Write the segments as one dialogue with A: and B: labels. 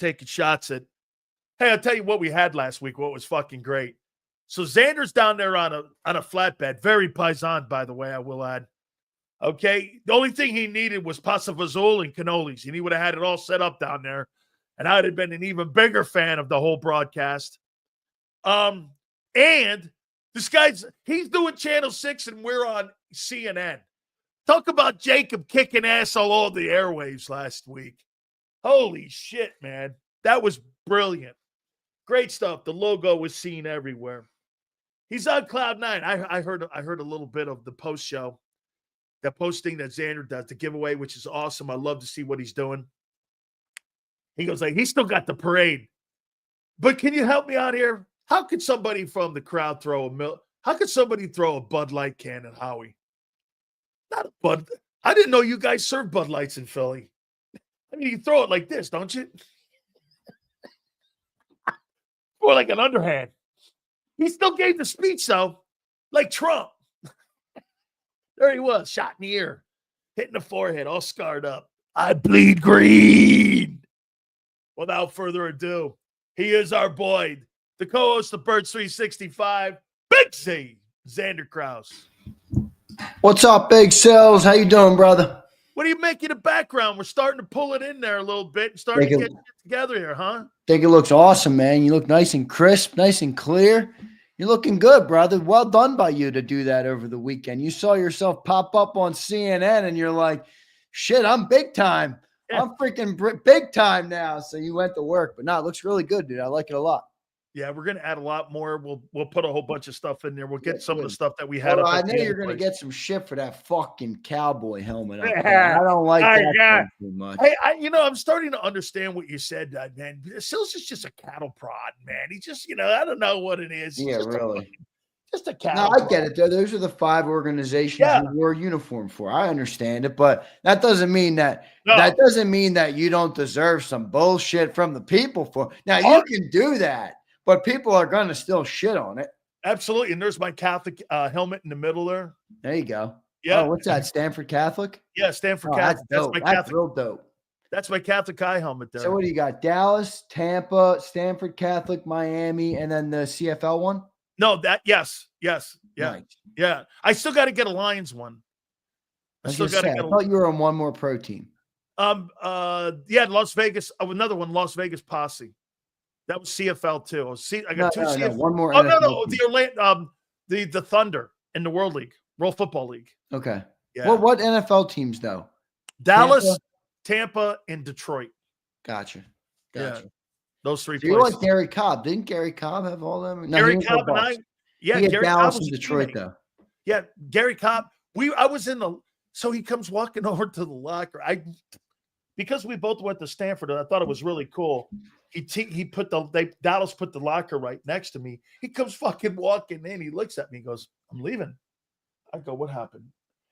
A: taking shots at. Hey, I'll tell you what we had last week. What was fucking great. So Zander's down there on a flatbed. Very paisan, by the way, I will add. Okay. The only thing he needed was pasta fazool and cannolis, and he would have had it all set up down there. And I'd have been an even bigger fan of the whole broadcast. And this he's doing Channel 6 and we're on CNN. Talk about JAKIB kicking ass all over the airwaves last week. Holy shit, man. That was brilliant. Great stuff. The logo was seen everywhere. He's on cloud nine. I heard a little bit of the post show, the posting that Zander does, the giveaway, which is awesome. I love to see what he's doing. He goes like, he's still got the parade. But can you help me out here? How could somebody from the crowd how could somebody throw a Bud Light can at Howie? Not a Bud. I didn't know you guys serve Bud Lights in Philly. I mean, you throw it like this, don't you? Or like an underhand. He still gave the speech, though, like Trump. There he was, shot in the ear, hitting the forehead, all scarred up. I bleed green. Without further ado, he is our boy, the co-host of Birds 365, Big Z, Zander Krause.
B: What's up, Big Cells? How you doing, brother?
A: What do you make in the background? We're starting to pull it in there a little bit and starting to get together here, huh?
B: Think it looks awesome, man. You look nice and crisp, nice and clear. You're looking good, brother. Well done by you to do that over the weekend. You saw yourself pop up on CNN and you're like, shit, I'm big time. Yeah. I'm freaking big time now. So you went to work. But no, it looks really good, dude. I like it a lot.
A: Yeah, we're going to add a lot more. We'll put a whole bunch of stuff in there. We'll get some of the stuff that we had.
B: I know you're going to get some shit for that fucking cowboy helmet. I don't like that too much.
A: I'm starting to understand what you said, man. Sills is just a cattle prod, man. He just, I don't know what it is.
B: Yeah, really.
A: Just a cattle.
B: No, I get it, though. Those are the 5 organizations you wore a uniform for. I understand it, but that doesn't mean that you don't deserve some bullshit from the people for. Now, you can do that. But people are going to still shit on it.
A: Absolutely. And there's my Catholic helmet in the middle there.
B: There you go.
A: Yeah.
B: Oh, what's that? Stanford Catholic?
A: Yeah, Stanford Catholic.
B: That's my Catholic. That's real dope.
A: That's my Catholic eye helmet there.
B: So what do you got? Dallas, Tampa, Stanford Catholic, Miami, and then the CFL one?
A: No, yes. Yeah.
B: Nice.
A: Yeah. I still got to get a Lions one.
B: I thought you were on one more pro team.
A: Las Vegas. Oh, another one, Las Vegas Posse. That was CFL too. I got two CFL.
B: One more.
A: Oh, no. The Thunder in the World Football League.
B: Okay.
A: Yeah.
B: Well, what NFL teams though?
A: Dallas, Tampa, and Detroit.
B: Gotcha.
A: Yeah. Those 3
B: so
A: places.
B: You're like Gary Cobb. Didn't Gary Cobb have all them? No,
A: Gary Cobb and I. Yeah,
B: Gary Dallas and Detroit though.
A: Yeah, Gary Cobb. I was in so he comes walking over to the locker. Because we both went to Stanford, and I thought it was really cool. Dallas put the locker right next to me. He comes fucking walking in. He looks at me. He goes, "I'm leaving." I go, "What happened?"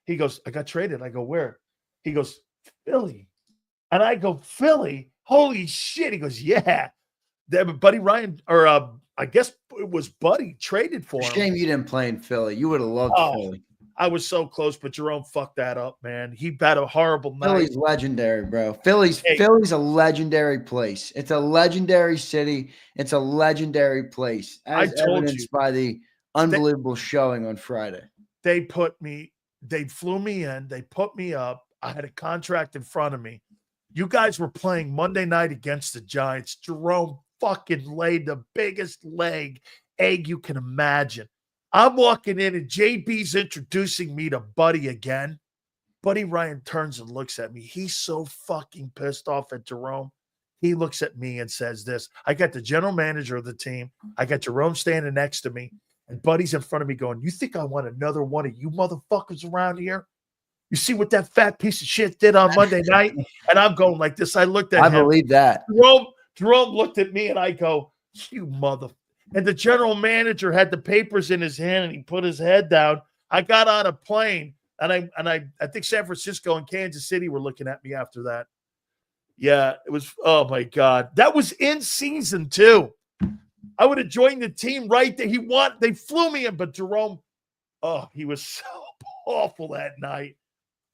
A: He goes, "I got traded." I go, "Where?" He goes, "Philly." And I go, "Philly? Holy shit!" He goes, "Yeah." Buddy Ryan, or I guess it was Buddy, traded for him.
B: Shame you didn't play in Philly. You would have loved Philly.
A: I was so close, but Jerome fucked that up, man. He had a horrible night.
B: Philly's legendary, bro. Philly's a legendary place. It's a legendary city. It's a legendary place, as evidenced by the unbelievable showing on Friday.
A: They flew me in. They put me up. I had a contract in front of me. You guys were playing Monday night against the Giants. Jerome fucking laid the biggest egg you can imagine. I'm walking in and JB's introducing me to Buddy again. Buddy Ryan turns and looks at me. He's so fucking pissed off at Jerome. He looks at me and says this. I got the general manager of the team. I got Jerome standing next to me. And Buddy's in front of me going, "You think I want another one of you motherfuckers around here? You see what that fat piece of shit did on Monday night?" And I'm going like this. I looked at him.
B: I believe that.
A: Jerome looked at me and I go, "You motherfucker." And the general manager had the papers in his hand and he put his head down. I got on a plane and I think San Francisco and Kansas City were looking at me after that. Yeah, it was, oh my God. That was in season too. I would have joined the team right there. They flew me in, but Jerome, he was so awful that night.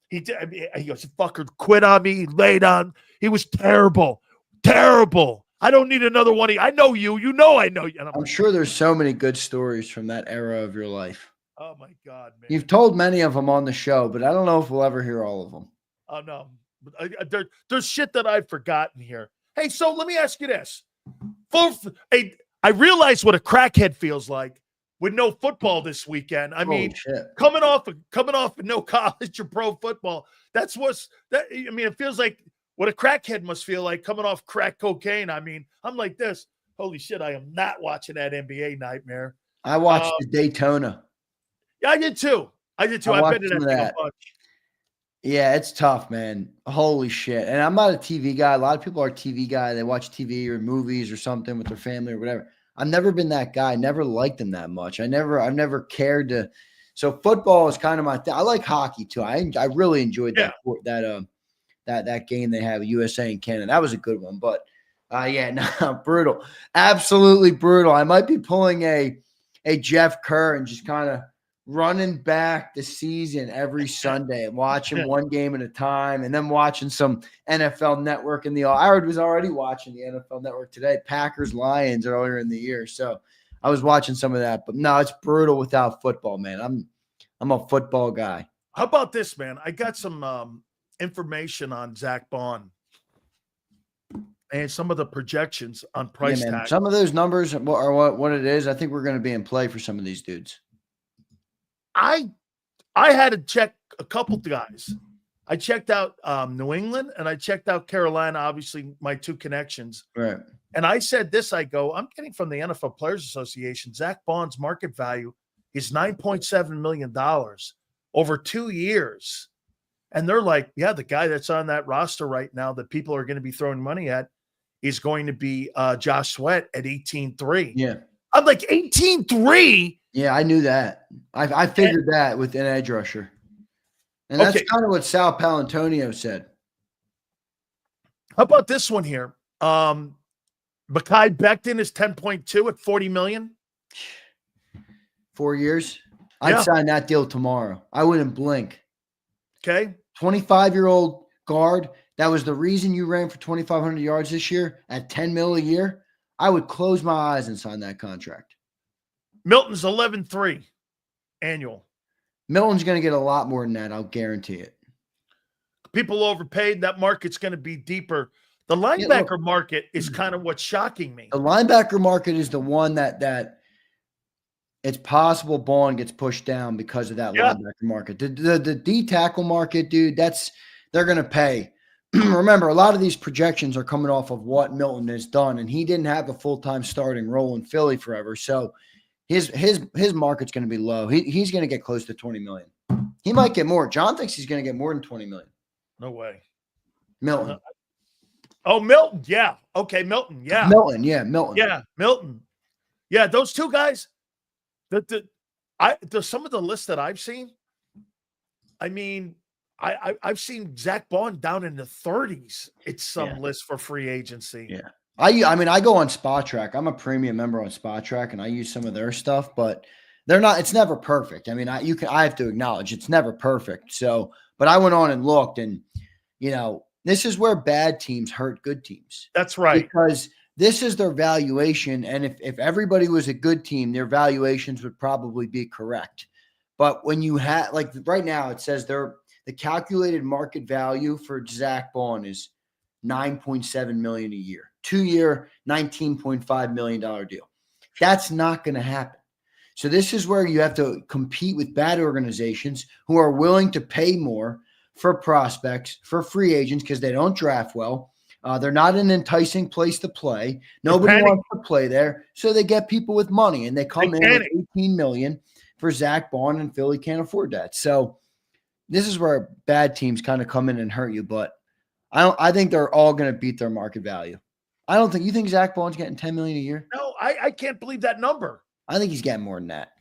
A: He goes, "Fucker quit on me." He laid on. He was terrible. Terrible. I don't need another one. I know you. You know I know you. And
B: I'm sure there's so many good stories from that era of your life.
A: Oh, my God, man.
B: You've told many of them on the show, but I don't know if we'll ever hear all of them.
A: Oh, no. There's shit that I've forgotten here. Hey, so let me ask you this. I realize what a crackhead feels like with no football this weekend. I mean, coming off of no college or pro football, it feels like what a crackhead must feel like coming off crack cocaine. I mean, I'm like this. Holy shit, I am not watching that NBA nightmare.
B: I watched the Daytona.
A: Yeah, I did too. I've been to that thing a bunch.
B: Yeah, it's tough, man. Holy shit. And I'm not a TV guy. A lot of people are TV guy. They watch TV or movies or something with their family or whatever. I've never been that guy. I never liked them that much. I've never cared to. So football is kind of my thing. I like hockey too. I really enjoyed that game they have, USA and Canada. That was a good one. But brutal. Absolutely brutal. I might be pulling a Jeff Kerr and just kind of running back the season every Sunday and watching one game at a time, and then watching some NFL Network I was already watching the NFL Network today, Packers Lions earlier in the year. So I was watching some of that, but no, it's brutal without football, man. I'm a football guy.
A: How about this, man? I got some information on Zach Bond and some of the projections on price tag.
B: Some of those numbers are what it is. I think we're going to be in play for some of these dudes.
A: I had to check a couple guys. I checked out New England and I checked out Carolina, obviously my two connections.
B: Right.
A: And I said this, I'm getting from the NFL Players Association, Zach Bond's market value is $9.7 million over 2 years. And they're like, yeah, the guy that's on that roster right now that people are going to be throwing money at is going to be Josh Sweat at 18.3.
B: Yeah.
A: I'm like, 18.3?
B: Yeah, I knew that. I figured that with an edge rusher. And that's kind of what Sal Palantonio said.
A: How about this one here? Mekhi Becton is 10.2 at $40 million.
B: 4 years. I'd sign that deal tomorrow. I wouldn't blink.
A: Okay.
B: 25-year-old guard. That was the reason you ran for 2,500 yards this year at $10 million a year. I would close my eyes and sign that contract.
A: Milton's 11.3 annual.
B: Milton's going to get a lot more than that. I'll guarantee it.
A: People overpaid. That market's going to be deeper. The linebacker market is kind of what's shocking me.
B: The linebacker market is the one that it's possible Bond gets pushed down because of that linebacker market. The D tackle market, dude, they're going to pay. Remember, a lot of these projections are coming off of what Milton has done, and he didn't have a full-time starting role in Philly forever. So his market's going to be low. He's going to get close to 20 million. He might get more. John thinks he's going to get more than 20 million.
A: No way.
B: Milton.
A: Oh, Milton. Yeah. Okay, Milton. Yeah.
B: Milton. Yeah, Milton.
A: Yeah, Milton. Yeah, those two guys. Some of the lists that I've seen. I mean, I've seen Zach Bond down in the 30s. It's some list for free agency.
B: Yeah. I go on Spot Track. I'm a premium member on Spot Track, and I use some of their stuff, but it's never perfect. I mean, I have to acknowledge it's never perfect. So, but I went on and looked, and this is where bad teams hurt good teams.
A: That's right.
B: Because this is their valuation, and if everybody was a good team, their valuations would probably be correct. But when you have, like right now, it says the calculated market value for Zach Bond is $9.7 million a year. 2-year, $19.5 million deal. That's not going to happen. So this is where you have to compete with bad organizations who are willing to pay more for prospects, for free agents, because they don't draft well. They're not an enticing place to play. Nobody wants to play there. So they get people with money, and they come in with $18 million for Zach Bond, and Philly can't afford that. So this is where bad teams kind of come in and hurt you. But I think they're all going to beat their market value. You think Zach Bond's getting $10 million a year?
A: No, I can't believe that number.
B: I think he's getting more than that.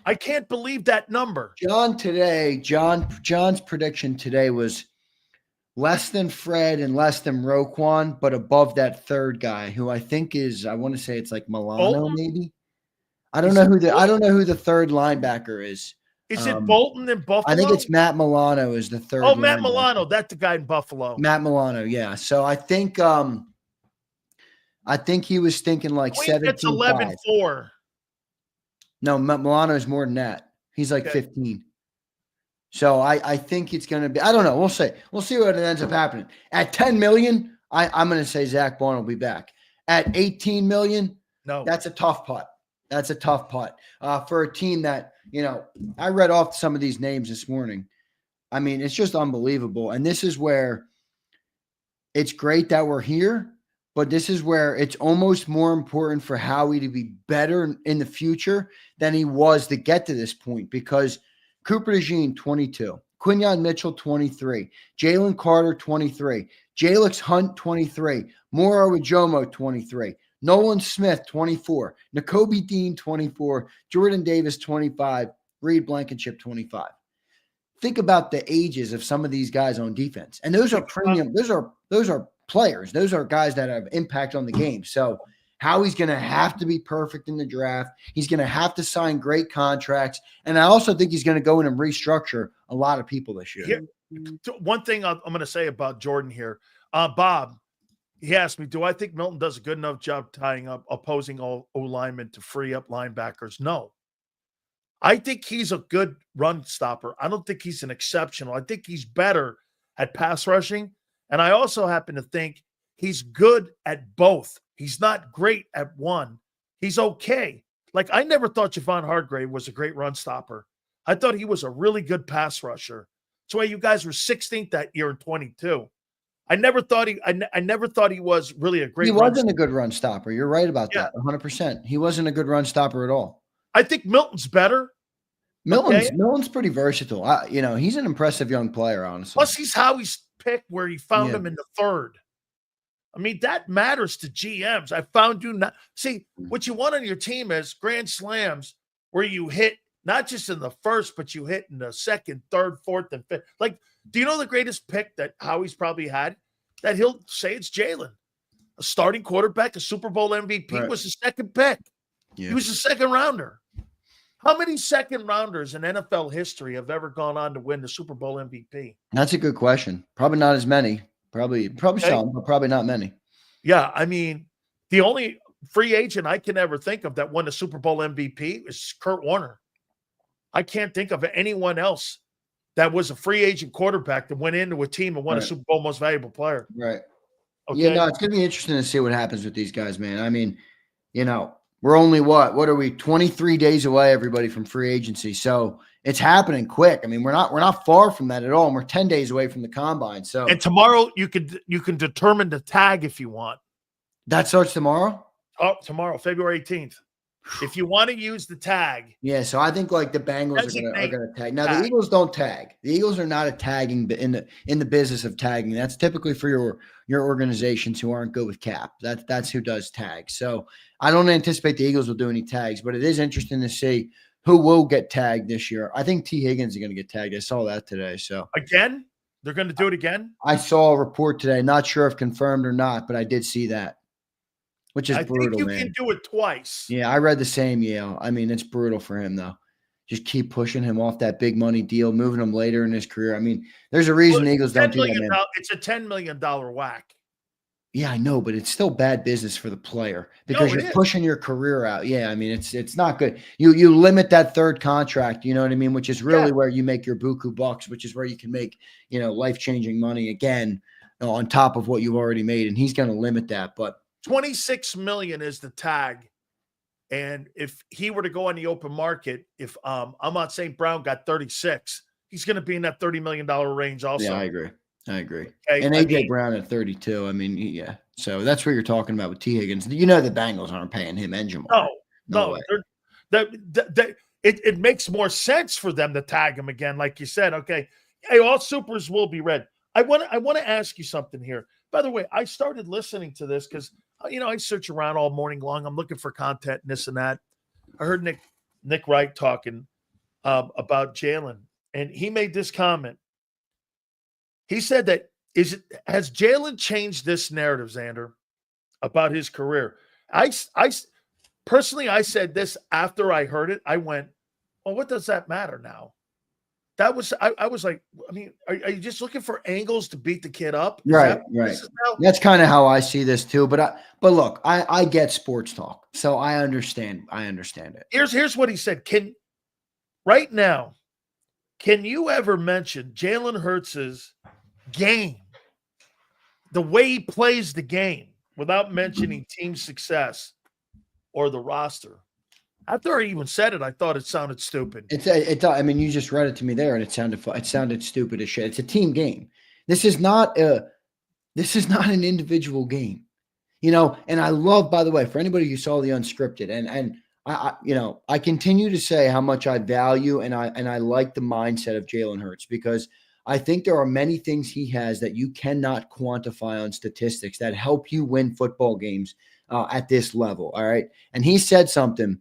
A: I can't believe that number.
B: John's prediction today was less than Fred and less than Roquan, but above that third guy, who I think is, I want to say it's like Milano, maybe. I don't know who the third linebacker is.
A: Is it Bolton in Buffalo?
B: I think it's Matt Milano is the third.
A: Oh, Matt Milano. That's the guy in Buffalo.
B: Matt Milano, yeah. So I think I think he was thinking like
A: Queen gets
B: 17-5.
A: 11-4.
B: No, Milano's more than that. He's like 15. So I think it's going to be, I don't know. We'll see. We'll see what ends up happening. At 10 million, I'm going to say Zach Bond will be back. At 18 million,
A: no,
B: that's a tough putt. That's a tough putt for a team that, I read off some of these names this morning. I mean, it's just unbelievable. And this is where it's great that we're here, but this is where it's almost more important for Howie to be better in the future than he was to get to this point, because Cooper DeJean, 22. Quinyon Mitchell, 23. Jalen Carter, 23. Jalix Hunt, 23. Moro Ujomo, 23. Nolan Smith, 24. Nakobe Dean, 24. Jordan Davis, 25. Reed Blankenship, 25. Think about the ages of some of these guys on defense. And those are premium. Those are players. Those are guys that have impact on the game. So Howie's going to have to be perfect in the draft. He's going to have to sign great contracts. And I also think he's going to go in and restructure a lot of people this year.
A: Here, one thing I'm going to say about Jordan here, Bob, he asked me, do I think Milton does a good enough job tying up opposing O-linemen to free up linebackers? No. I think he's a good run stopper. I don't think he's an exceptional. I think he's better at pass rushing. And I also happen to think he's good at both. He's not great at one. He's okay. Like, I never thought Javon Hargrave was a great run stopper. I thought he was a really good pass rusher. That's why you guys were 16th that year in 22. I never thought he was really a great.
B: He wasn't a good run stopper. You're right about that. 100%. He wasn't a good run stopper at all.
A: I think Milton's better.
B: Milton's pretty versatile. He's an impressive young player, honestly.
A: Plus, he's Howie's pick where he found him in the third. I mean, that matters to GMs. I found you not. See, what you want on your team is grand slams where you hit not just in the first, but you hit in the second, third, fourth, and fifth. Like, do you know the greatest pick that Howie's probably had? That he'll say it's Jalen, a starting quarterback, a Super Bowl MVP, was the second pick. Yeah. He was a second rounder. How many second rounders in NFL history have ever gone on to win the Super Bowl MVP?
B: That's a good question. Probably not as many. Probably some, but probably not many.
A: Yeah, I mean, the only free agent I can ever think of that won the Super Bowl MVP is Kurt Warner. I can't think of anyone else that was a free agent quarterback that went into a team and won a Super Bowl Most Valuable Player.
B: Right. Okay. Yeah, no, it's going to be interesting to see what happens with these guys, man. I mean, we're only what are we 23 days away, everybody, from free agency. So it's happening quick. I mean, we're not far from that at all. And we're 10 days away from the combine. So,
A: and tomorrow you can determine the tag if you want.
B: That starts tomorrow?
A: Oh, tomorrow, February 18th. If you want to use the tag.
B: Yeah, so I think like the Bengals are gonna tag. Now the Eagles don't tag. The Eagles are not a tagging in the business of tagging. That's typically for your organizations who aren't good with cap. That's who does tag. So I don't anticipate the Eagles will do any tags, but it is interesting to see who will get tagged this year. I think T. Higgins is going to get tagged. I saw that today. So
A: again, they're going to do it again.
B: I saw a report today. Not sure if confirmed or not, but I did see that. Which is brutal,
A: think you
B: man.
A: can do it twice.
B: Yeah, I read the same, Yale. I mean, it's brutal for him, though. Just keep pushing him off that big money deal, moving him later in his career. I mean, there's a reason the Eagles don't do that, man.
A: It's a $10 million whack.
B: Yeah, I know, but it's still bad business for the player because you're pushing your career out. Yeah, I mean, it's not good. You limit that third contract, you know what I mean, which is really where you make your buku bucks, which is where you can make, life-changing money again on top of what you've already made, and he's going to limit that, but
A: $26 million is the tag. And if he were to go on the open market, if Ahmad St. Brown got 36, he's going to be in that $30 million range also.
B: Yeah, I agree. Okay? And A.J. Brown at 32. I mean, yeah. So that's what you're talking about with T. Higgins. The Bengals aren't paying him and Jamal.
A: No. It makes more sense for them to tag him again, like you said. Okay, hey, all supers will be red. I want to ask you something here. By the way, I started listening to this because I search around all morning long. I'm looking for content and this and that. I heard Nick Wright talking about Jalen, and he made this comment. He said that has Jalen changed this narrative, Zander, about his career? I personally, I said this after I heard it. I went, well, what does that matter now? that was I was like, I mean, are you just looking for angles to beat the kid up?
B: Right. That's kind of how I see this too. But look, I get sports talk, so I understand it.
A: Here's what he said. Right now, can you ever mention Jalen Hurts' game, the way he plays the game, without mentioning team success or the roster? After I even said it, I thought it sounded stupid.
B: I mean, you just read it to me there, and it sounded stupid as shit. It's a team game. This is not an individual game, you know. And I love, by the way, for anybody who saw the unscripted, and I continue to say how much I value and I like the mindset of Jalen Hurts, because I think there are many things he has that you cannot quantify on statistics that help you win football games at this level. All right, and he said something.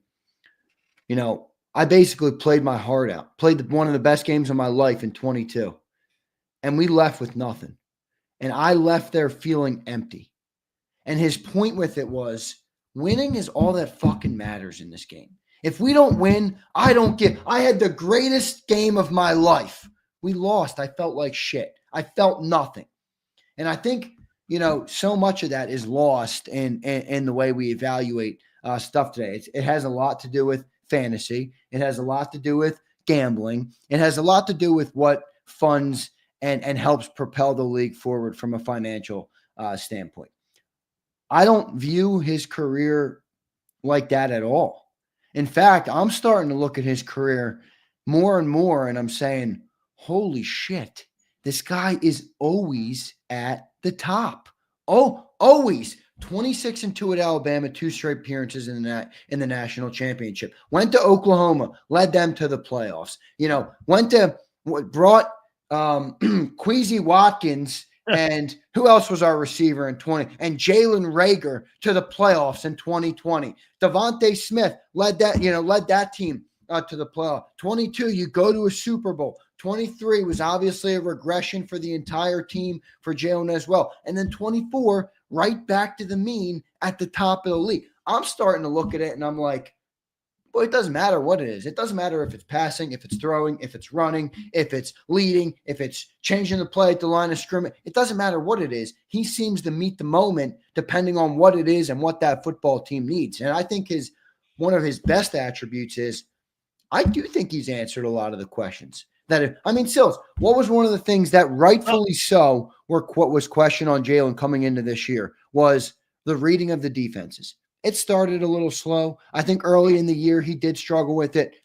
B: You know, I basically played my heart out, played one of the best games of my life in 22, and we left with nothing. And I left there feeling empty. And his point with it was, winning is all that fucking matters in this game. If we don't win, I had the greatest game of my life. We lost. I felt like shit. I felt nothing. And I think, you know, so much of that is lost in the way we evaluate stuff today. It has a lot to do with fantasy. It has a lot to do with gambling. It has a lot to do with what funds and helps propel the league forward from a financial standpoint. I don't view his career like that at all. In fact, I'm starting to look at his career more and more, and I'm saying, holy shit, this guy is always at the top. Oh, always. 26-2 at Alabama, 2 straight appearances in the national championship. Went to Oklahoma, led them to the playoffs. You know, brought Queasy Watkins and who else was our receiver in 20? And Jalen Reagor to the playoffs in 2020. Devontae Smith led that team to the playoff. 22, you go to a Super Bowl. 23 was obviously a regression for the entire team for Jalen as well. And then 24, right back to the mean at the top of the league. I'm starting to look at it and I'm like, boy, it doesn't matter what it is. It doesn't matter if it's passing, if it's throwing, if it's running, if it's leading, if it's changing the play at the line of scrimmage. It doesn't matter what it is. He seems to meet the moment depending on what it is and what that football team needs. And I think one of his best attributes is I do think he's answered a lot of the questions. Sills, what was one of the things that rightfully so what was questioned on Jalen coming into this year was the reading of the defenses. It started a little slow. I think early in the year he did struggle with it.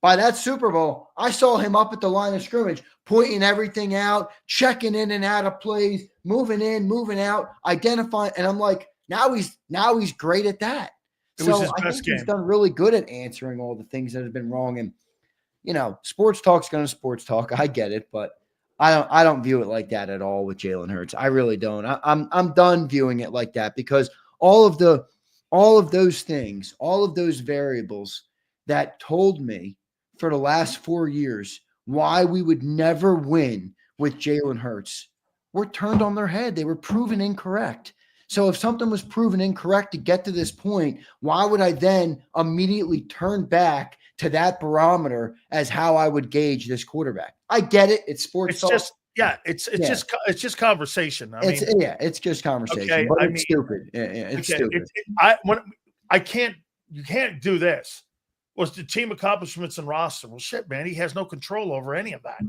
B: By that Super Bowl, I saw him up at the line of scrimmage, pointing everything out, checking in and out of plays, moving in, moving out, identifying. And I'm like, now he's great at that.
A: It was his best game.
B: He's done really good at answering all the things that have been wrong. And you know, sports talk's going to sports talk. I get it, but I don't view it like that at all with Jalen Hurts. I really don't. I'm done viewing it like that because all of those things, all of those variables that told me for the last 4 years why we would never win with Jalen Hurts were turned on their head. They were proven incorrect. So if something was proven incorrect to get to this point, why would I then immediately turn back to that barometer as how I would gauge this quarterback? I get it. It's sports.
A: It's just conversation.
B: It's just conversation.
A: Okay,
B: but it's stupid. It's stupid.
A: You can't do this. Was the team accomplishments and roster? Well, shit, man, he has no control over any of that.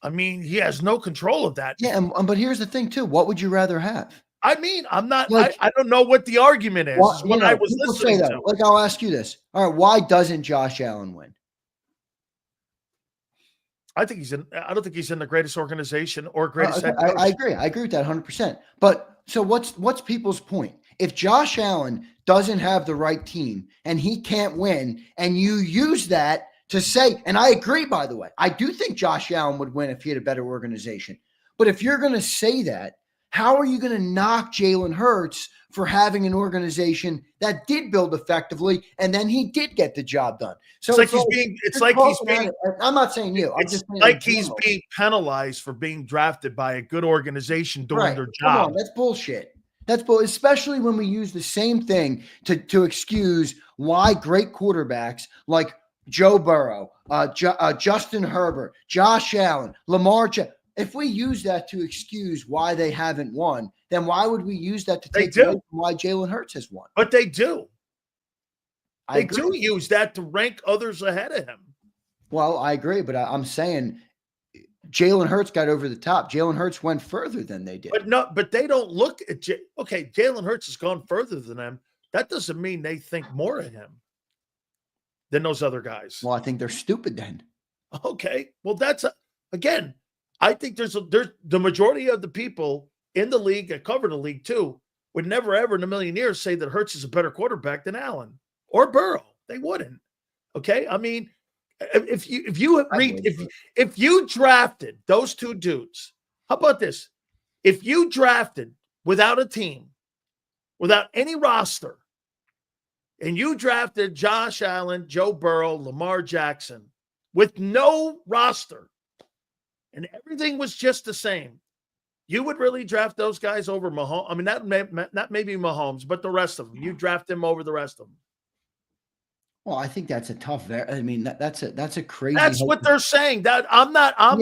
A: I mean, he has no control of that.
B: Yeah, but here's the thing too. What would you rather have?
A: I mean, I'm not. I don't know what the argument is. What I was listening to.
B: Like, I'll ask you this. All right, why doesn't Josh Allen win?
A: I don't think he's in the greatest organization or greatest.
B: I agree. I agree with that 100%. But so what's people's point? If Josh Allen doesn't have the right team and he can't win, and you use that to say, and I agree, by the way, I do think Josh Allen would win if he had a better organization. But if you're going to say that, how are you going to knock Jalen Hurts for having an organization that did build effectively and then he did get the job done? So
A: it's like he's being.
B: I'm not saying you. I'm just saying
A: like he's being penalized for being drafted by a good organization doing their job.
B: Come on, that's bullshit. That's bullshit, especially when we use the same thing to excuse why great quarterbacks like Joe Burrow, Justin Herbert, Josh Allen, Lamar Jackson. If we use that to excuse why they haven't won, then why would we use that to take away from why Jalen Hurts has won?
A: But they do.
B: They
A: do use that to rank others ahead of him.
B: Well, I agree, but I'm saying Jalen Hurts got over the top. Jalen Hurts went further than they did.
A: But they don't look at Jalen Hurts has gone further than them. That doesn't mean they think more of him than those other guys.
B: Well, I think they're stupid then.
A: Okay. Well, again, I think there's the majority of the people in the league that cover the league too would never ever in a million years say that Hurts is a better quarterback than Allen or Burrow. They wouldn't. Okay. I mean, if you drafted those two dudes, how about this? If you drafted without a team, without any roster, and you drafted Josh Allen, Joe Burrow, Lamar Jackson with no roster, and everything was just the same, you would really draft those guys over Mahomes? I mean, not maybe Mahomes, but the rest of them. You draft them over the rest of them.
B: Well, I think that's a tough. I mean, that's a crazy.
A: That's what they're saying. That I'm not.
B: I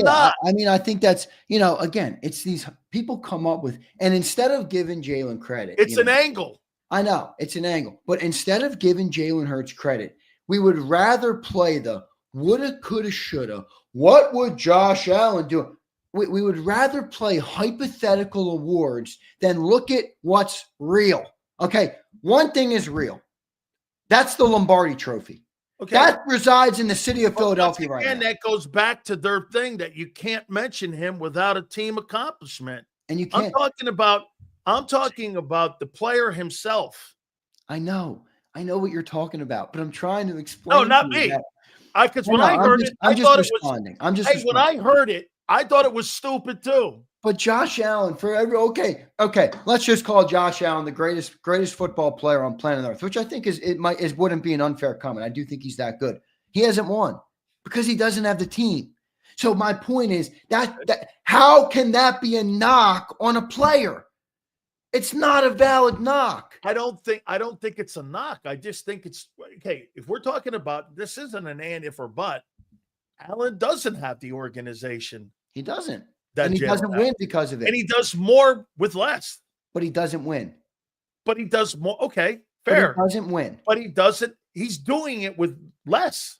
B: mean, I think that's, again, it's these people come up with, and instead of giving Jalen credit,
A: it's an angle.
B: I know it's an angle, but instead of giving Jalen Hurts credit, we would rather play the woulda, coulda, shoulda. What would Josh Allen do? We would rather play hypothetical awards than look at what's real. Okay, one thing is real. That's the Lombardi Trophy. Okay, that resides in the city of Philadelphia right now.
A: And that goes back to their thing that you can't mention him without a team accomplishment.
B: And you can't.
A: I'm talking about the player himself.
B: I know what you're talking about, but I'm trying to explain.
A: No, not me. Because when I heard it, I thought it was. When I heard it, I thought it was stupid too.
B: But Josh Allen, okay, let's just call Josh Allen the greatest football player on planet Earth, which I think wouldn't be an unfair comment. I do think he's that good. He hasn't won because he doesn't have the team. So my point is that how can that be a knock on a player? It's not a valid knock.
A: I don't think it's a knock. I just think it's okay. If we're talking about this, isn't an and, if, or but. Allen doesn't have the organization.
B: He doesn't. And he doesn't win because of it.
A: And he does more with less.
B: But he doesn't win.
A: But he does more. Okay, fair.
B: But he doesn't win.
A: But he doesn't. He's doing it with less.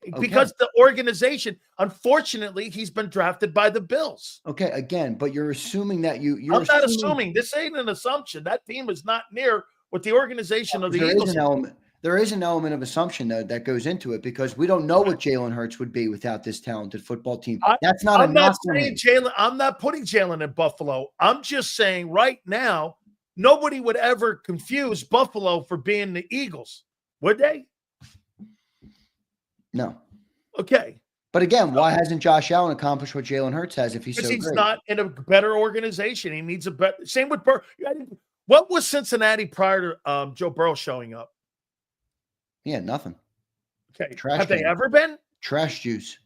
A: Okay. Because the organization, unfortunately, he's been drafted by the Bills.
B: Okay, again, but you're assuming that I'm
A: not assuming. This ain't an assumption. That team is not near what the organization of the Eagles.
B: There is an element of assumption, though, that goes into it because we don't know what Jalen Hurts would be without this talented football team. That's not
A: I'm not saying Jalen. I'm not putting Jalen in Buffalo. I'm just saying right now, nobody would ever confuse Buffalo for being the Eagles, would they?
B: No.
A: Okay.
B: But again, why hasn't Josh Allen accomplished what Jalen Hurts has if he's so great?
A: Because he's not in a better organization. He needs a better. Same with Burrow. What was Cincinnati prior to Joe Burrow showing up?
B: Yeah, nothing.
A: Okay. Have they ever been?
B: Trash juice.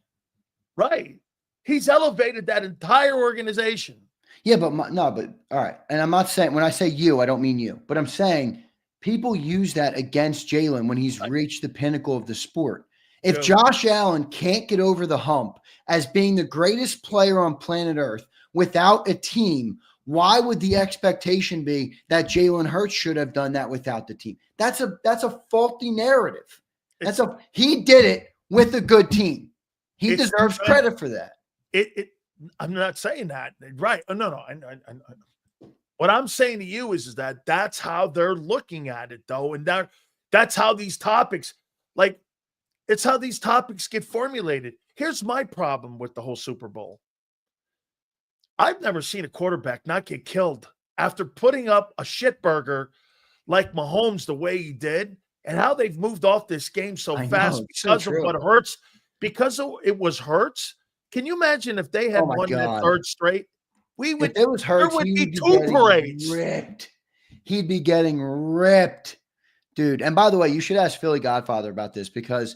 A: Right. He's elevated that entire organization.
B: Yeah, but all right. And I'm not saying, when I say you, I don't mean you, but I'm saying people use that against Jalen when he's reached the pinnacle of the sport. If Josh Allen can't get over the hump as being the greatest player on planet Earth without a team, why would the expectation be that Jalen Hurts should have done that without the team? That's a faulty narrative. He did it with a good team. He deserves credit for that.
A: I'm not saying that. Right. No. What I'm saying to you is that that's how they're looking at it, though. And that's how these topics, it's how these topics get formulated. Here's my problem with the whole Super Bowl. I've never seen a quarterback not get killed after putting up a shitburger like Mahomes the way he did, and how they've moved off this game so fast because of what Hurts, because it was Hurts. Can you imagine if they had won that third straight? There would be two parades.
B: Ripped. He'd be getting ripped, dude. And by the way, you should ask Philly Godfather about this because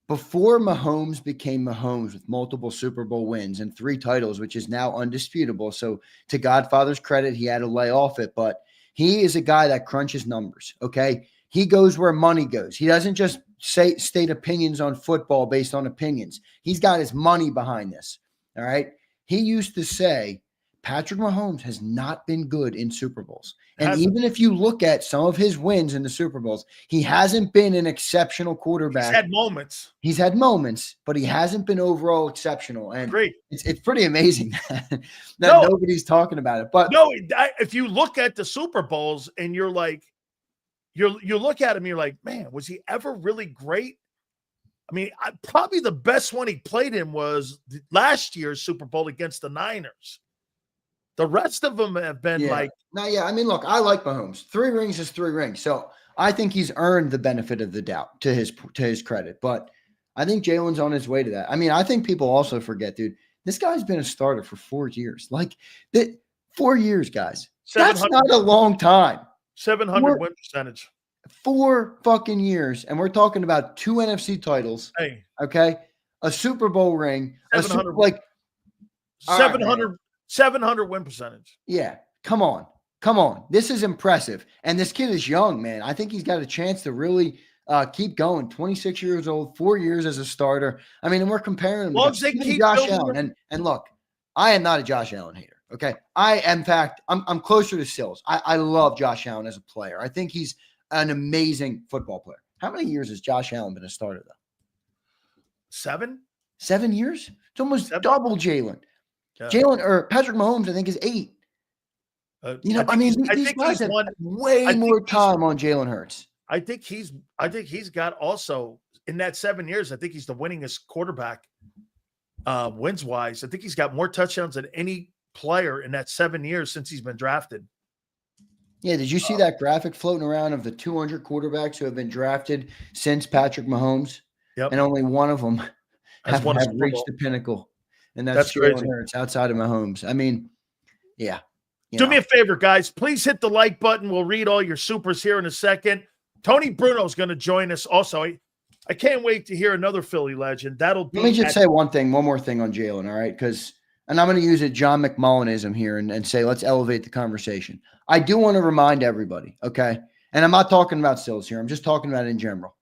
B: before Mahomes became Mahomes with multiple Super Bowl wins and 3 titles, which is now undisputable. So to Godfather's credit, he had to lay off it, but he is a guy that crunches numbers. Okay. He goes where money goes. He doesn't just state opinions on football based on opinions. He's got his money behind this. All right. He used to say, Patrick Mahomes has not been good in Super Bowls. And even if you look at some of his wins in the Super Bowls, he hasn't been an exceptional quarterback.
A: He's had moments.
B: He's had moments, but he hasn't been overall exceptional. And it's pretty amazing that nobody's talking about it. But
A: no, if you look at the Super Bowls and you're like, you look at him, you're like, man, was he ever really great? I mean, probably the best one he played in was last year's Super Bowl against the Niners. The rest of them have been like.
B: I mean, look, I like Mahomes. 3 rings is 3 rings. So I think he's earned the benefit of the doubt to his credit. But I think Jalen's on his way to that. I mean, I think people also forget, dude, this guy's been a starter for 4 years. Like, 4 years, guys. That's not a long time.
A: 700 win percentage.
B: 4 fucking years. And we're talking about 2 NFC titles.
A: Hey.
B: Okay. A Super Bowl ring.
A: 700 win percentage.
B: Yeah. Come on. This is impressive. And this kid is young, man. I think he's got a chance to really keep going. 26 years old, 4 years as a starter. I mean, and we're comparing him to Josh Allen. And look, I am not a Josh Allen hater. Okay. In fact, I'm closer to Sills. I love Josh Allen as a player. I think he's an amazing football player. How many years has Josh Allen been a starter, though?
A: 7?
B: 7 years? It's almost double Jalen.
A: Yeah.
B: Jalen or Patrick Mahomes, I think, is 8. These guys have way more time on Jalen Hurts.
A: I think he's got also in that 7 years. I think he's the winningest quarterback wins wise. I think he's got more touchdowns than any player in that 7 years since he's been drafted.
B: Yeah, did you see that graphic floating around of the 200 quarterbacks who have been drafted since Patrick Mahomes?
A: Yep.
B: And only one of them have reached the pinnacle, and that's Jalen Hurts outside of Mahomes. I mean, yeah.
A: Do me a favor, guys. Please hit the like button. We'll read all your supers here in a second. Tony Bruno's going to join us also. I can't wait to hear another Philly legend. Let me
B: just say one more thing on Jalen, all right? And I'm going to use a John McMullinism here and say, let's elevate the conversation. I do want to remind everybody, okay? And I'm not talking about Sills here. I'm just talking about it in general.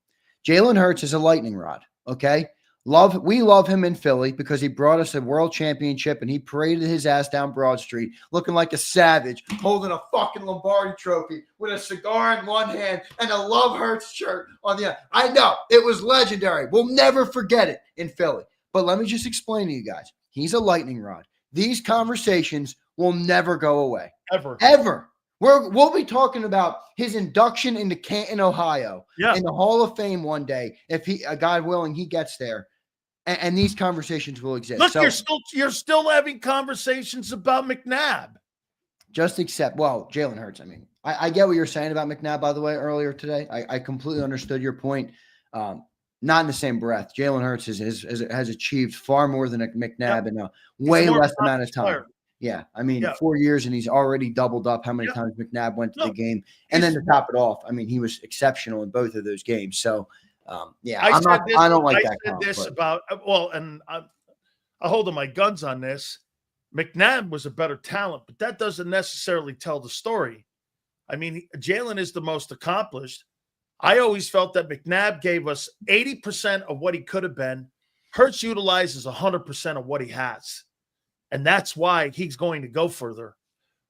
B: Jalen Hurts is a lightning rod, okay? We love him in Philly because he brought us a world championship and he paraded his ass down Broad Street looking like a savage, holding a fucking Lombardi trophy with a cigar in one hand and a Love Hurts shirt on the other. I know. It was legendary. We'll never forget it in Philly. But let me just explain to you guys. He's a lightning rod. These conversations will never go away. Ever. We'll be talking about his induction into Canton, Ohio in the Hall of Fame one day. If God willing, he gets there. And these conversations will exist.
A: Look, you're still having conversations about McNabb.
B: Just accept. Well, Jalen Hurts. I mean, I get what you're saying about McNabb, by the way, earlier today. I completely understood your point. Not in the same breath. Jalen Hurts has achieved far more than a McNabb in a way less amount of time.
A: Player.
B: Yeah. I mean, 4 years and he's already doubled up how many times McNabb went to the game. And then to top it off, I mean, he was exceptional in both of those games. So, I don't like that. I said this about, and I hold my guns on this. McNabb was a better talent, but that doesn't necessarily tell the story. I mean, Jalen is the most accomplished. I always felt that McNabb gave us 80% of what he could have been. Hurts utilizes 100% of what he has. And that's why he's going to go further.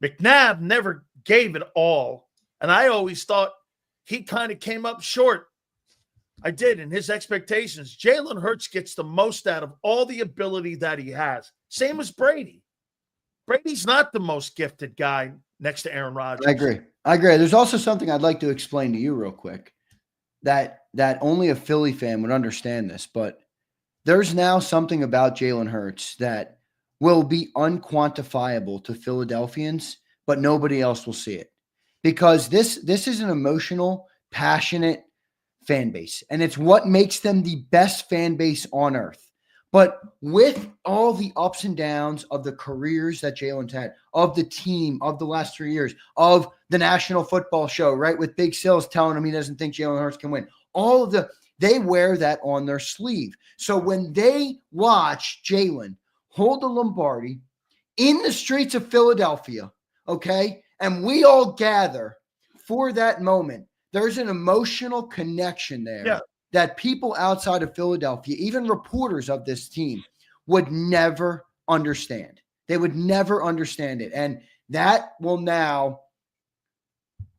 B: McNabb never gave it all. And I always thought he kind of came up short. I did in his expectations. Jalen Hurts gets the most out of all the ability that he has. Same as Brady. Brady's not the most gifted guy next to Aaron Rodgers. I agree. There's also something I'd like to explain to you real quick that only a Philly fan would understand this, but there's now something about Jalen Hurts that will be unquantifiable to Philadelphians, but nobody else will see it because this is an emotional, passionate fan base, and it's what makes them the best fan base on earth. But with all the ups and downs of the careers that Jalen's had, of the team, of the last 3 years, of the National Football Show, right, with Big Sills telling him he doesn't think Jalen Hurts can win, they wear that on their sleeve. So when they watch Jalen hold the Lombardi in the streets of Philadelphia, okay, and we all gather for that moment, there's an emotional connection there
A: Yeah.
B: that people outside of Philadelphia, even reporters of this team, would never understand. They would never understand it. And that will now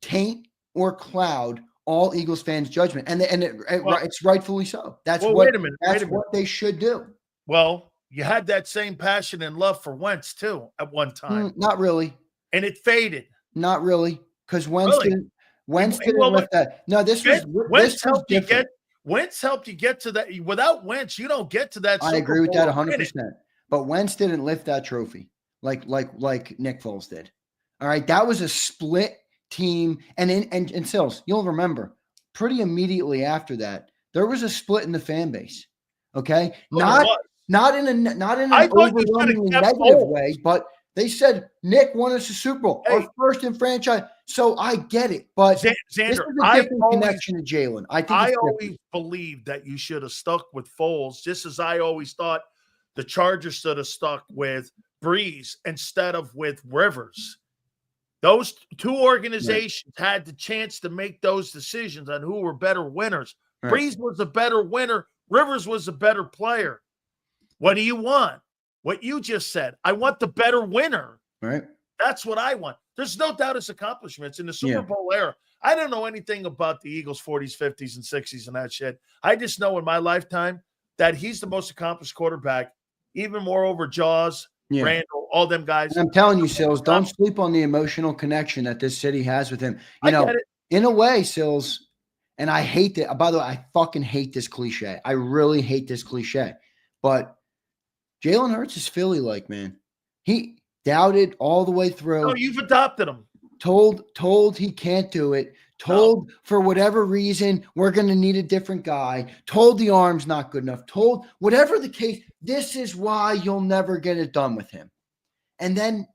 B: taint or cloud all Eagles fans' judgment. And it's rightfully so. That's what they should do.
A: Well, you had that same passion and love for Wentz too at one time.
B: Not really.
A: And it faded.
B: Not really. Because Wentz didn't lift that. No, Wentz
A: helped you get to that. Without Wentz, you don't get to that.
B: I agree with that 100%. But Wentz didn't lift that trophy like Nick Foles did. All right. That was a split team. And Sills, you'll remember pretty immediately after that, there was a split in the fan base. Okay. Not in an overwhelmingly negative way, but they said Nick won us a Super Bowl, our first in franchise. So I get it, but
A: Xander,
B: this is a different connection to Jalen. I
A: always believed that you should have stuck with Foles, just as I always thought the Chargers should have stuck with Breeze instead of with Rivers. Those two organizations had the chance to make those decisions on who were better winners. Right. Breeze was a better winner. Rivers was a better player. What do you want? What you just said. I want the better winner.
B: Right.
A: That's what I want. There's no doubt his accomplishments in the Super Bowl era. I don't know anything about the Eagles 40s, 50s, and 60s and that shit. I just know in my lifetime that he's the most accomplished quarterback, even more over Jaws, Randall, all them guys.
B: And I'm telling you, Sills, don't sleep on the emotional connection that this city has with him. In a way, Sills, and I hate that. By the way, I fucking hate this cliche. I really hate this cliche. But Jalen Hurts is Philly-like, man. He doubted all the way through.
A: No, you've adopted him.
B: Told he can't do it. Told for whatever reason we're going to need a different guy. Told the arm's not good enough. Told whatever the case, this is why you'll never get it done with him. And then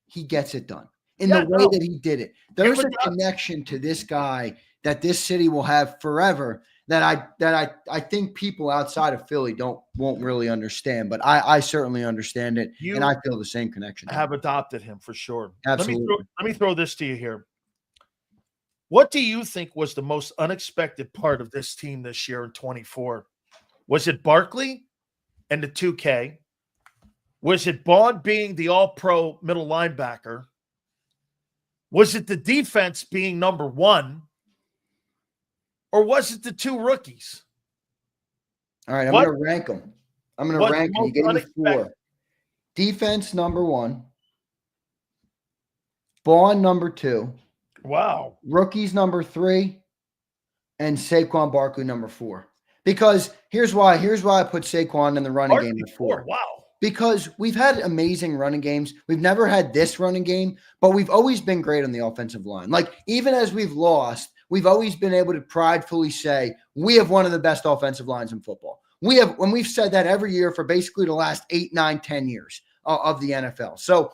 B: he gets it done in the way that he did it. There's a connection to this guy that this city will have forever that I think people outside of Philly won't really understand, but I certainly understand it, and I feel the same connection.
A: I have adopted him for sure.
B: Absolutely.
A: Let me throw this to you here. What do you think was the most unexpected part of this team this year in 24? Was it Barkley and the 2K? Was it Bond being the all-pro middle linebacker? Was it the defense being number one? Or was it the two rookies?
B: All right, I'm going to rank them. I'm going to rank them. You gave me 4. Defense, number 1. Bond, number 2.
A: Wow.
B: Rookies, number 3. And Saquon Barkley, number 4. Because here's why I put Saquon in the running game at 4.
A: Wow.
B: Because we've had amazing running games. We've never had this running game, but we've always been great on the offensive line. Like, even as we've lost, we've always been able to pridefully say we have one of the best offensive lines in football. We've said that every year for basically the last 8, 9, 10 years of the NFL. So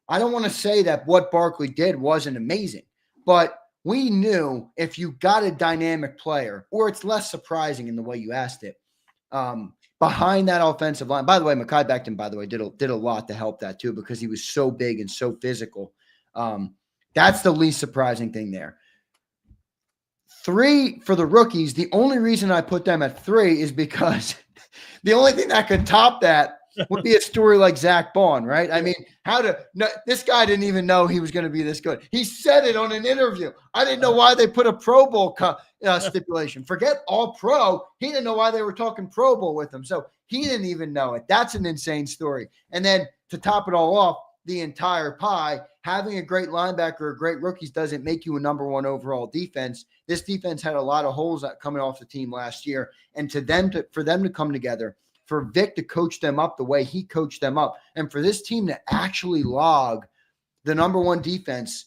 B: I don't want to say that what Barkley did wasn't amazing, but we knew if you got a dynamic player, or it's less surprising in the way you asked it, behind that offensive line. By the way, Mekhi Becton, by the way, did a lot to help that too, because he was so big and so physical. That's the least surprising thing there. 3 for the rookies. The only reason I put them at 3 is because the only thing that could top that would be a story like Zach Bond, right? I mean, this guy didn't even know he was going to be this good. He said it on an interview. I didn't know why they put a Pro Bowl stipulation. Forget all pro. He didn't know why they were talking Pro Bowl with him. So he didn't even know it. That's an insane story. And then to top it all off, the entire pie, having a great linebacker or great rookies doesn't make you a number 1 overall defense. This defense had a lot of holes coming off the team last year. And for them to come together, for Vic to coach them up the way he coached them up, and for this team to actually log the number 1 defense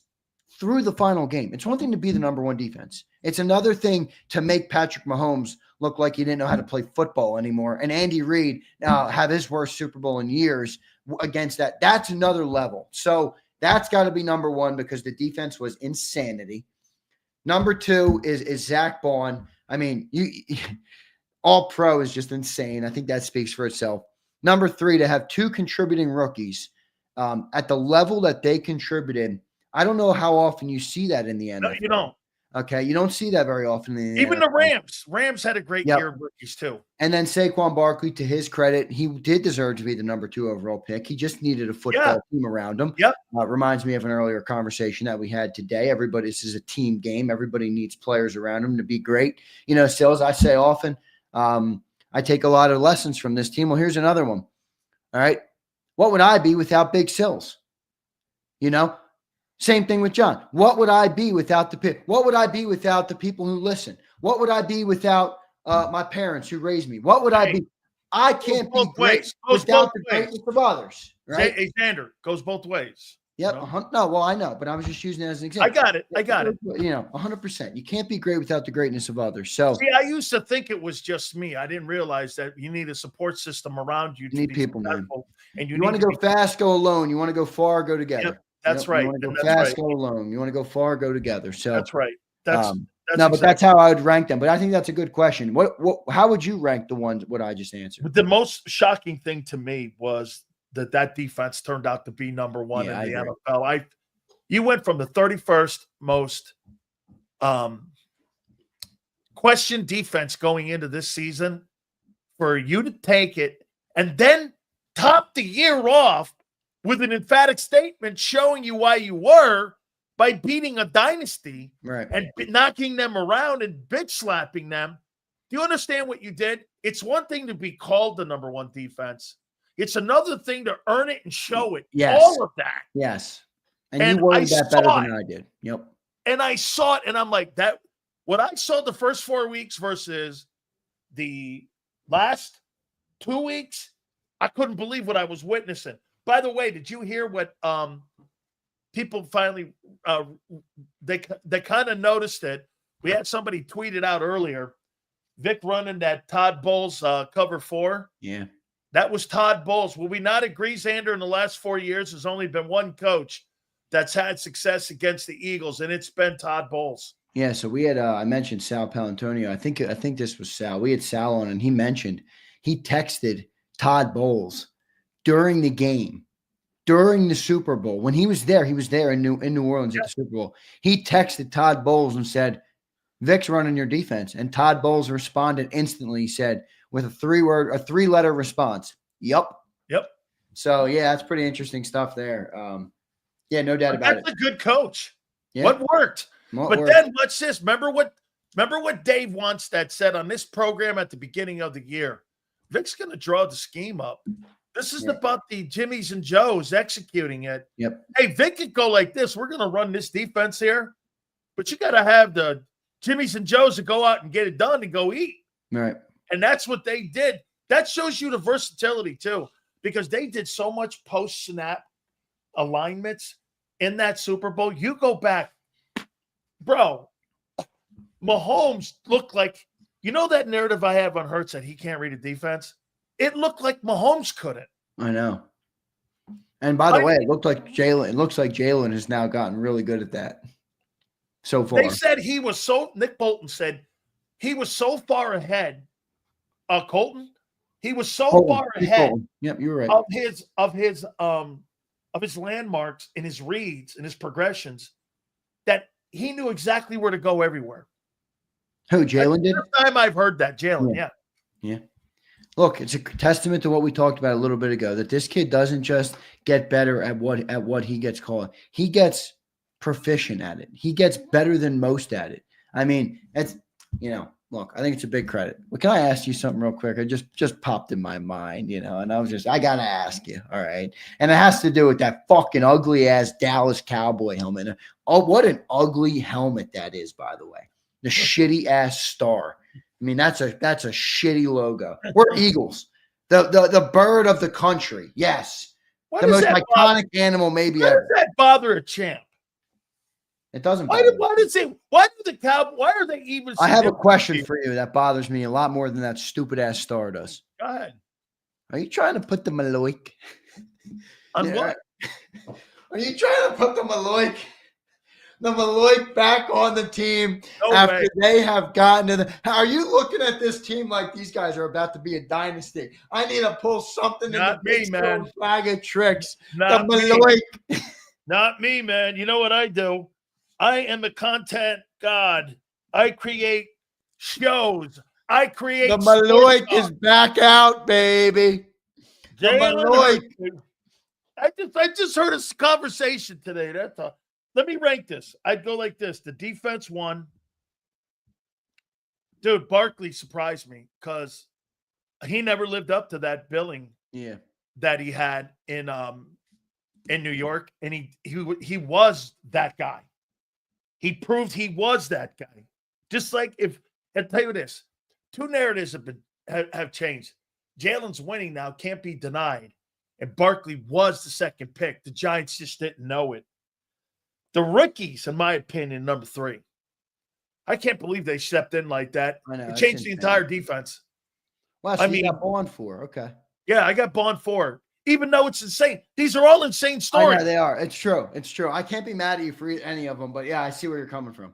B: through the final game. It's one thing to be the number 1 defense. It's another thing to make Patrick Mahomes look like he didn't know how to play football anymore, and Andy Reid have his worst Super Bowl in years against that. That's another level. So that's got to be number 1 because the defense was insanity. Number 2 is Zach Bond. I mean, all pro is just insane. I think that speaks for itself. Number 3, to have 2 contributing rookies at the level that they contributed. I don't know how often you see that in the NFL.
A: No, you don't.
B: Okay, you don't see that very often.
A: Even the Rams had a great year of rookies too.
B: And then Saquon Barkley, to his credit, he did deserve to be the number 2 overall pick. He just needed a football team around him.
A: Yep.
B: Reminds me of an earlier conversation that we had today. This is a team game. Everybody needs players around him to be great. You know, Sills, I say often, I take a lot of lessons from this team. Well, here's another one. All right. What would I be without Big Sills? You know, same thing with John. What would I be without the pick? What would I be without the people who listen? What would I be without my parents who raised me? What would I be? I can't be great without the greatness of others. Right?
A: Hey, Zander, goes both ways.
B: Yep. No, well, I know, but I was just using it as an example.
A: I got it.
B: You know, 100%. You can't be great without the greatness of others. So,
A: see, I used to think it was just me. I didn't realize that you need a support system around you.
B: You need people, man.
A: And
B: you want to go fast, go alone. You want to go far, go together.
A: Yep, that's right.
B: You want to go fast, go alone. You want to go far, go together. So
A: that's right.
B: But that's how I would rank them. But I think that's a good question. How would you rank the ones what I just answered?
A: But the most shocking thing to me was that defense turned out to be number 1 in the NFL. You went from the 31st most questioned defense going into this season for you to take it and then top the year off with an emphatic statement showing you why you were by beating a dynasty and knocking them around and bitch slapping them. Do you understand what you did? It's one thing to be called the number 1 defense. It's another thing to earn it and show it.
B: Yes.
A: All of that.
B: Yes. And you worded that better than I did. Yep.
A: And I saw it, and I'm like, that. What I saw the first 4 weeks versus the last 2 weeks, I couldn't believe what I was witnessing. By the way, did you hear what people finally they kind of noticed it? We had somebody tweet it out earlier. Vic running that Todd Bowles cover 4.
B: Yeah.
A: That was Todd Bowles. Will we not agree, Zander, in the last 4 years, there's only been one coach that's had success against the Eagles, and it's been Todd Bowles.
B: Yeah, so we had I mentioned Sal Palantonio. I think this was Sal. We had Sal on, and he texted Todd Bowles during the game, during the Super Bowl. When he was there in New Orleans at the Super Bowl. He texted Todd Bowles and said, Vic's running your defense. And Todd Bowles responded instantly. He said, with a 3-letter response. Yep. So yeah, that's pretty interesting stuff there. No doubt about it.
A: That's a good coach.
B: Yeah.
A: What worked? Then watch this. Remember what Dave Wannstedt said on this program at the beginning of the year. Vic's going to draw the scheme up. This is about the Jimmies and Joes executing it.
B: Yep.
A: Hey, Vic could go like this. We're going to run this defense here, but you got to have the Jimmies and Joes to go out and get it done and go eat.
B: Right.
A: And that's what they did. That shows you the versatility too, because they did so much post-snap alignments in that Super Bowl. You go back, bro, Mahomes looked like, you know that narrative I have on Hurts that he can't read a defense? It looked like Mahomes couldn't.
B: I know. And by the way, it looks like Jalen has now gotten really good at that so far.
A: They said Nick Bolton said he was so far ahead. Colton, he was so far ahead.
B: Yep, you're right.
A: Of his landmarks in his reads and his progressions that he knew exactly where to go everywhere.
B: Who, Jalen did?
A: First time I've heard that, Jalen. Yeah.
B: Look, it's a testament to what we talked about a little bit ago, that this kid doesn't just get better at what he gets called. He gets proficient at it. He gets better than most at it. I mean, it's, look, I think it's a big credit. Well, can I ask you something real quick? It just popped in my mind, and I got to ask you. All right. And it has to do with that fucking ugly ass Dallas Cowboy helmet. Oh, what an ugly helmet that is, by the way. The shitty ass star. I mean, that's a shitty logo. We're Eagles, the bird of the country. Yes. The most iconic animal maybe ever.
A: Why does that bother a champ?
B: It doesn't.
A: Why are they even?
B: I have a question for you that bothers me a lot more than that stupid ass star does.
A: Go ahead.
B: Are you trying to put the Maloik?
A: On what?
B: Are you trying to put the Maloik back on the team after they have gotten to the? Are you looking at this team like these guys are about to be a dynasty? I need to pull something
A: Not
B: in the
A: me, man.
B: Flag of tricks.
A: Not
B: the Maloik.
A: Not me, man. You know what I do? I am a content God. I create shows. I create
B: The Maloik is back out, baby. The Maloik.
A: I just heard a conversation today. That's all. Let me rank this. I'd go like this. The defense won. Dude, Barkley surprised me because he never lived up to that billing that he had in New York, and he was that guy. He proved he was that guy. Just like I'll tell you this, two narratives have changed. Jalen's winning now, can't be denied, and Barkley was the second pick. The Giants just didn't know it. The rookies, in my opinion, number 3. I can't believe they stepped in like that.
B: I know,
A: it changed the entire defense.
B: Well, so you got Bond 4. Okay.
A: Yeah, I got Bond 4. Even though it's insane. These are all insane stories.
B: I know they are. It's true. It's true. I can't be mad at you for any of them, but yeah, I see where you're coming from.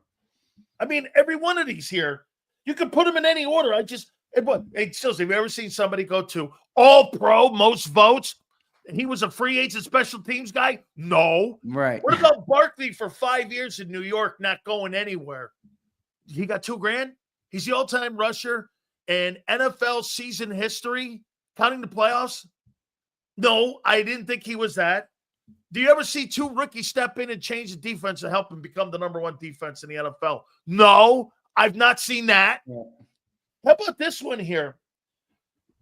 A: I mean, every one of these here, you could put them in any order. Hey, seriously, have you ever seen somebody go to All-Pro, most votes, and he was a free agent special teams guy? No.
B: Right.
A: What about Barkley for 5 years in New York, not going anywhere? He got $2,000. He's the all-time rusher in NFL season history, counting the playoffs. No, I didn't think he was that. Do you ever see 2 rookies step in and change the defense and help him become the number 1 defense in the NFL? No, I've not seen that. Yeah. How about this one here?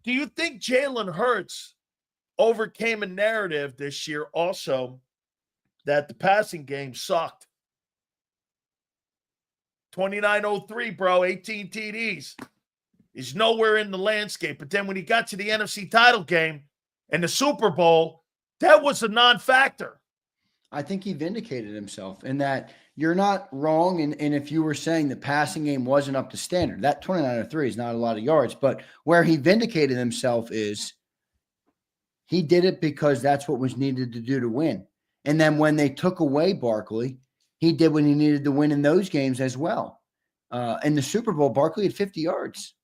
A: Do you think Jalen Hurts overcame a narrative this year also that the passing game sucked? 2903, bro, 18 TDs. He's nowhere in the landscape. But then when he got to the NFC title game and the Super Bowl, that was a non-factor.
B: I think he vindicated himself in that you're not wrong. And if you were saying the passing game wasn't up to standard, that 2903 is not a lot of yards. But where he vindicated himself is he did it because that's what was needed to do to win. And then when they took away Barkley, he did what he needed to win in those games as well. In the Super Bowl, Barkley had 50 yards.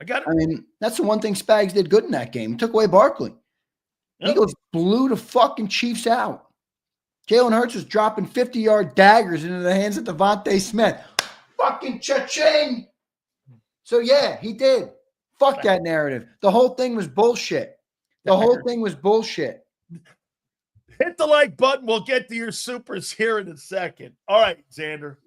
A: I got it.
B: I mean, that's the one thing Spags did good in that game. He took away Barkley. Yep. Eagles blew the fucking Chiefs out. Jalen Hurts was dropping 50-yard daggers into the hands of Devontae Smith. Fucking cha-ching. So, yeah, he did. Fuck that narrative. The whole thing was bullshit. The whole thing was bullshit.
A: Hit the like button. We'll get to your supers here in a second. All right, Zander.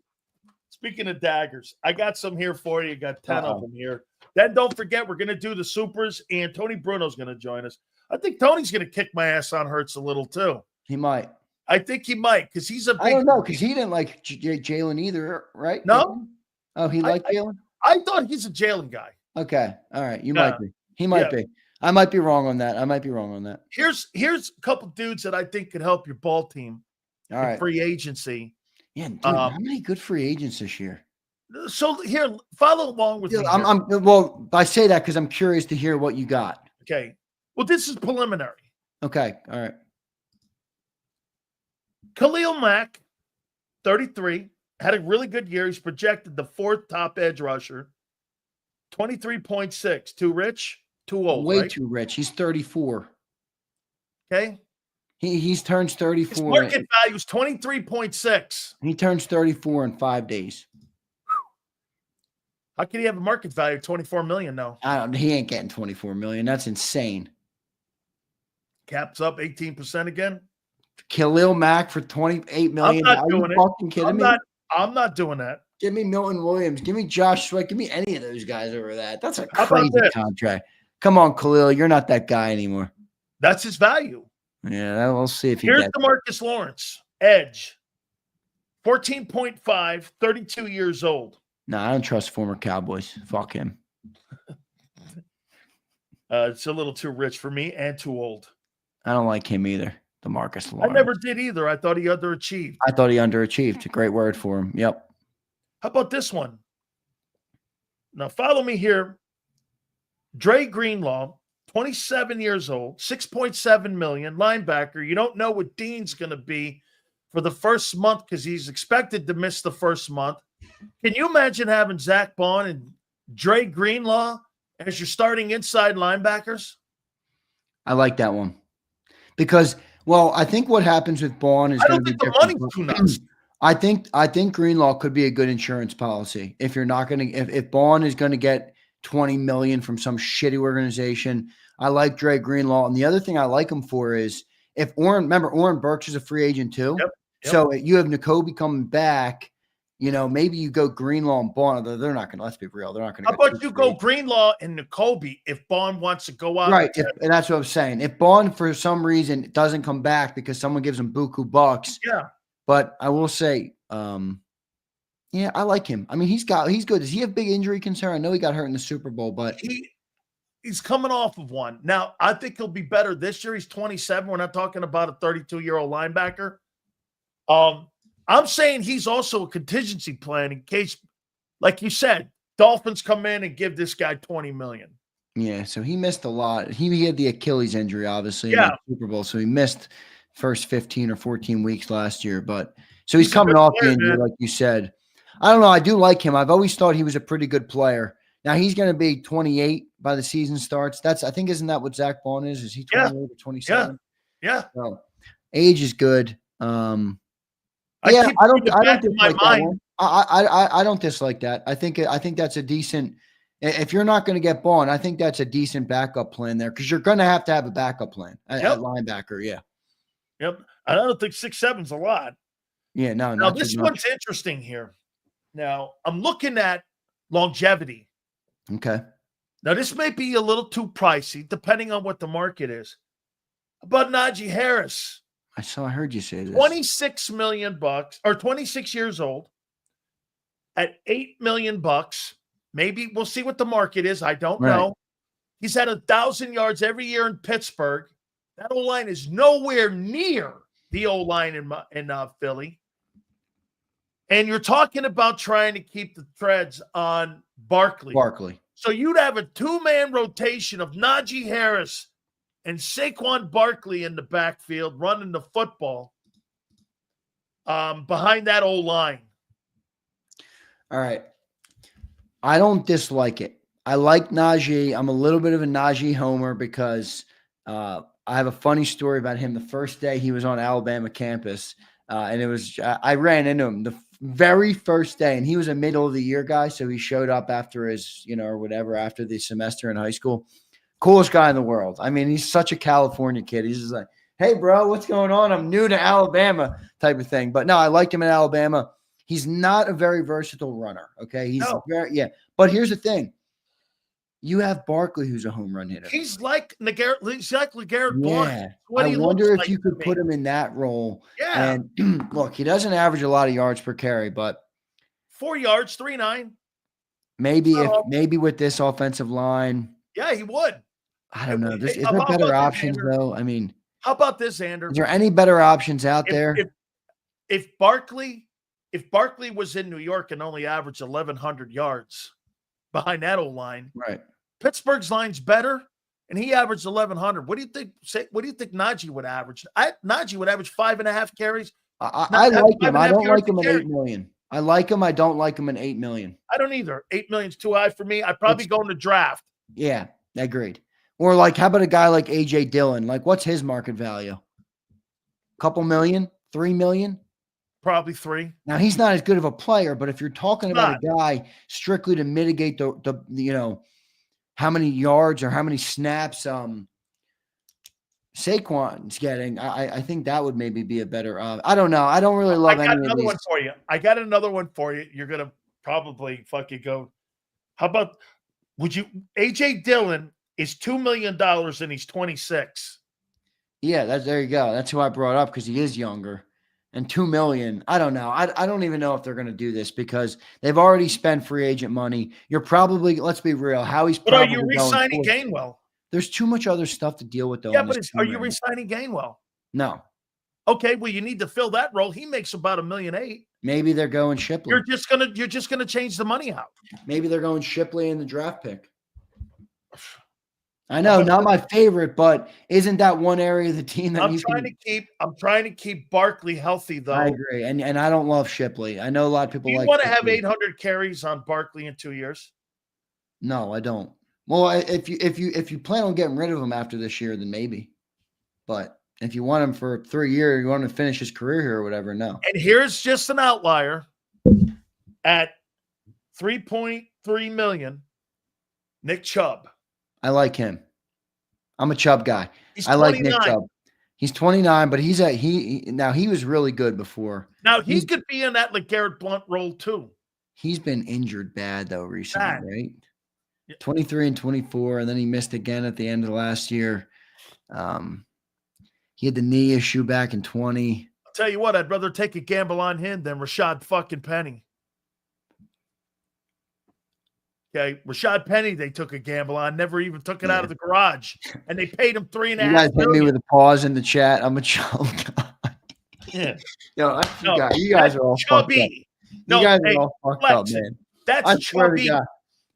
A: Speaking of daggers, I got some here for you. Got 10 of them here. Then don't forget, we're going to do the supers, and Tony Bruno's going to join us. I think Tony's going to kick my ass on Hurts a little, too.
B: He might.
A: I think he might, because he's a big...
B: I don't know, because he didn't like Jalen either, right?
A: No?
B: Oh, he liked Jalen?
A: I thought he's a Jalen guy.
B: Okay. All right. You might be. He might be. I might be wrong on that.
A: Here's a couple dudes that I think could help your ball team.
B: All right.
A: Free agency.
B: Yeah, dude, how many good free agents this year?
A: So here, follow along with me.
B: Well, I say that because I'm curious to hear what you got.
A: Okay. Well, this is preliminary.
B: Okay. All right.
A: Khalil Mack, 33, had a really good year. He's projected the 4th top edge rusher. 23.6. Too rich? Too old,
B: Way
A: right?
B: too rich. He's 34.
A: Okay.
B: He turns 34.
A: His market value is 23.6.
B: He turns 34 in 5 days.
A: How can he have a market value of 24 million now?
B: He ain't getting 24 million. That's insane.
A: Caps up 18% again.
B: Khalil Mack for 28 million.
A: I'm not doing it.
B: Fucking kidding me?
A: I'm not doing that.
B: Give me Milton Williams. Give me Josh Sweat. Give me any of those guys over that. That's a crazy contract. Come on, Khalil. You're not that guy anymore.
A: That's his value.
B: Yeah, we'll see if he
A: Here's
B: gets
A: DeMarcus Lawrence, edge. 14.5, 32 years old.
B: No, I don't trust former Cowboys. Fuck him.
A: It's a little too rich for me and too old.
B: I don't like him either, DeMarcus Lawrence.
A: I never did either. I thought he underachieved.
B: I thought he underachieved. A great word for him. Yep.
A: How about this one? Now, follow me here. Dre Greenlaw, 27 years old, 6.7 million, linebacker. You don't know what Dean's going to be for the first month because he's expected to miss the first month. Can you imagine having Zach Bond and Dre Greenlaw as your starting inside linebackers?
B: I like that one because, well, I think what happens with Bond is
A: I don't think the money's too nuts.
B: I think Greenlaw could be a good insurance policy. If you're not going to, if Bond is going to get 20 million from some shitty organization, I like Dre Greenlaw. And the other thing I like him for is if remember Oren Burks is a free agent too.
A: Yep.
B: So you have Nakobe coming back, maybe you go Greenlaw and Bond. They're not going to, let's be real. They're not going to.
A: How about you go Greenlaw and Nakobe if Bond wants to go out?
B: Right. And that's what I'm saying. If Bond for some reason doesn't come back because someone gives him buku bucks.
A: Yeah.
B: But I will say, yeah, I like him. I mean, he's good. Does he have big injury concern? I know he got hurt in the Super Bowl, but
A: he's coming off of one. Now, I think he'll be better this year. He's 27. We're not talking about a 32-year-old linebacker. I'm saying he's also a contingency plan in case, like you said, Dolphins come in and give this guy $20 million.
B: Yeah, so he missed a lot. He had the Achilles injury, obviously, in the Super Bowl, so he missed first 15 or 14 weeks last year. But so he's coming off the injury, like you said. I don't know. I do like him. I've always thought he was a pretty good player. Now he's going to be 28 by the season starts. I think, isn't that what Zach Bond is? Is he 28 or 27?
A: Yeah.
B: So age is good. I don't dislike that one. I don't dislike that. I think that's a decent. If you're not going to get Bond, I think that's a decent backup plan there because you're going to have a backup plan at linebacker. Yeah.
A: Yep. I don't think 6'7" a lot.
B: Yeah. No.
A: Now this one's interesting here. Now I'm looking at longevity.
B: Okay.
A: Now this may be a little too pricey, depending on what the market is. But Najee Harris.
B: I heard you say this.
A: $26 million or 26 years old at $8 million. Maybe we'll see what the market is. I don't know. He's had 1,000 yards every year in Pittsburgh. That O-line is nowhere near the O-line in Philly. And you're talking about trying to keep the threads on Barkley. So you'd have a two-man rotation of Najee Harris and Saquon Barkley in the backfield running the football behind that O-line.
B: All right. I don't dislike it. I like Najee. I'm a little bit of a Najee homer because I have a funny story about him. The first day he was on Alabama campus, and I ran into him the very first day, and he was a middle of the year guy. So he showed up after his, or whatever, after the semester in high school. Coolest guy in the world. I mean, he's such a California kid. He's just like, hey, bro, what's going on? I'm new to Alabama type of thing. But no, I liked him in Alabama. He's not a very versatile runner. Okay. But here's the thing. You have Barkley, who's a home run hitter.
A: He's like LeGarrette Blount.
B: Yeah. I wonder if you could put him in that role.
A: Yeah.
B: And look, he doesn't average a lot of yards per carry, but
A: 4 yards, 3.9.
B: Maybe with this offensive line.
A: Yeah, he would.
B: I don't know. Is there better options though? I mean,
A: how about this, Zander?
B: Is there any better options out there?
A: If Barkley was in New York and only averaged 1,100 yards behind that O-line,
B: right?
A: Pittsburgh's line's better, and he averaged 1,100. What do you think? What do you think Najee would average? Najee would average 5.5 carries.
B: I like him. I don't like him at 8 million. I like him. I don't like him at 8 million.
A: I don't either. 8 million's too high for me. I'd probably go in the draft.
B: Yeah, agreed. Or like, how about a guy like AJ Dillon? Like, what's his market value? Couple million? 3 million?
A: Probably 3.
B: Now he's not as good of a player, but if you're talking about a guy strictly to mitigate the how many yards or how many snaps Saquon's getting, I think that would maybe be a better. I don't know. I don't really love any of these.
A: I got another one for you. You're gonna probably fucking go. How about AJ Dillon is $2 million and he's 26.
B: Yeah, there you go. That's who I brought up because he is younger. And 2 million, I don't know. I don't even know if they're going to do this because they've already spent free agent money. You're probably, let's be real, Howie's probably.
A: But are you re-signing Gainwell?
B: There's too much other stuff to deal with, though.
A: Yeah, but are you re-signing Gainwell?
B: No.
A: Okay, well, you need to fill that role. He makes about $1.8 million.
B: Maybe they're going Shipley.
A: You're just gonna change the money out.
B: Maybe they're going Shipley in the draft pick. I know, not my favorite, but isn't that one area of the team that
A: I'm trying to keep Barkley healthy, though. I
B: agree, and I don't love Shipley. I know a lot of people.
A: You want to have 800 carries on Barkley in 2 years?
B: No, I don't. Well, if you plan on getting rid of him after this year, then maybe. But If you want him for 3 years, you want him to finish his career here or whatever, no.
A: And here's just an outlier at $3.3 million. Nick Chubb.
B: I like him. I'm a Chubb guy.
A: He's
B: I like Nick
A: 29.
B: Chubb. He's 29, but he was really good before.
A: Now he could be in that LeGarrette Blount role too.
B: He's been injured bad though recently, right?
A: Yeah.
B: 23 and 24, and then he missed again at the end of last year. He had the knee issue back in 20.
A: I'll tell you what, I'd rather take a gamble on him than Rashad fucking Penny. Okay, Rashad Penny, they took a gamble on, never even took it out of the garage, and they paid him $3.5 million.
B: You guys hit me with a pause in the chat. I'm a Chubb guy.
A: Yeah.
B: You guys are all
A: chubby.
B: You guys are all fucked up, man.
A: That's
B: I swear to God.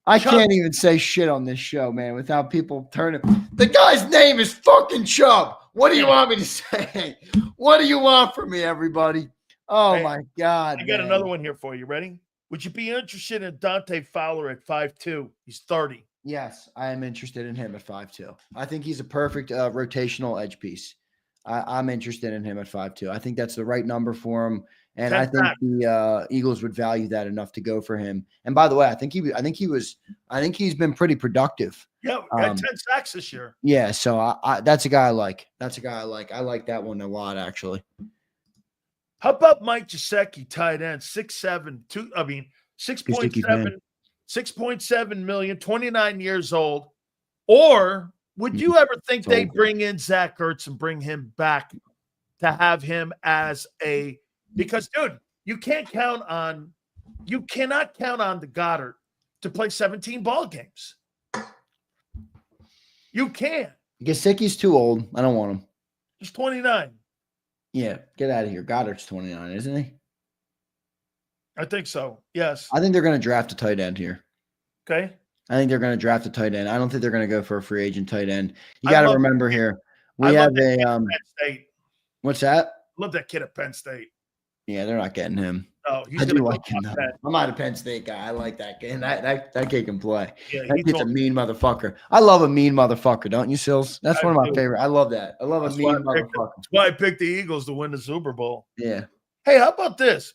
B: I can't even say shit on this show, man, without people turning. The guy's name is fucking Chubb. What do you want me to say? What do you want from me, everybody? Oh, my God.
A: I got another one here for you. Ready? Would you be interested in Dante Fowler at 5'2"? He's 30.
B: Yes, I am interested in him at 5'2". I think he's a perfect rotational edge piece. I'm interested in him at 5'2". I think that's the right number for him. And I think the Eagles would value that enough to go for him. And by the way, I think he's been pretty productive.
A: Yeah, got 10 sacks this year.
B: Yeah, so that's a guy I like. I like that one a lot, actually.
A: How about Mike Gesicki, tight end, 6'7", 6.7 million, 29 years old. Or would you ever think they bring in Zach Ertz and bring him back to have him as because, dude, you cannot count on the Goddard to play 17 ball games. You can't.
B: Gesicki's too old. I don't want him.
A: He's 29.
B: Yeah, get out of here. Goddard's 29, isn't he?
A: I think so. Yes.
B: I think they're going to draft a tight end here.
A: Okay.
B: I think they're going to draft a tight end. I don't think they're going to go for a free agent tight end. You got to remember here. We have a Penn
A: State.
B: What's that?
A: Love that kid at Penn State.
B: Yeah, they're not getting him.
A: Oh, he's
B: going to like him. I'm not a Penn State guy. I like that kid. That kid can play. Yeah, that kid's a mean motherfucker. I love a mean motherfucker, don't you, Sills? That's one of my favorite. I love that. I love a mean motherfucker.
A: That's why I picked the Eagles to win the Super Bowl.
B: Yeah.
A: Hey, how about this?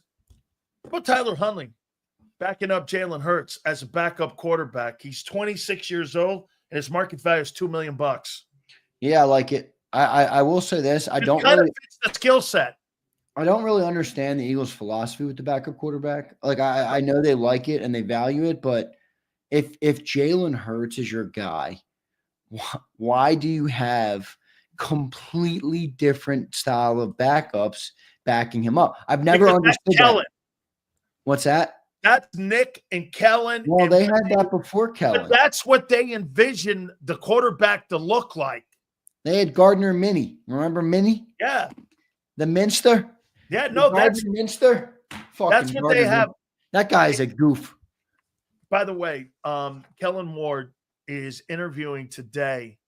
A: How about Tyler Huntley backing up Jalen Hurts as a backup quarterback? He's 26 years old, and his market value is $2 million.
B: Yeah, I like it. I will say this.
A: It kind of fits the skill set.
B: I don't really understand the Eagles' philosophy with the backup quarterback. Like I know they like it and they value it, but if Jalen Hurts is your guy, why do you have completely different style of backups backing him up? I've never understood that. What's that?
A: That's Nick and Kellen.
B: Well, they had that before Kellen.
A: But that's what they envisioned the quarterback to look like.
B: They had Gardner Minshew. Remember Minshew?
A: Yeah.
B: The Minster?
A: Yeah, no, that's
B: Minster.
A: That's what they have.
B: That guy's a goof.
A: By the way, Kellen Moore is interviewing today.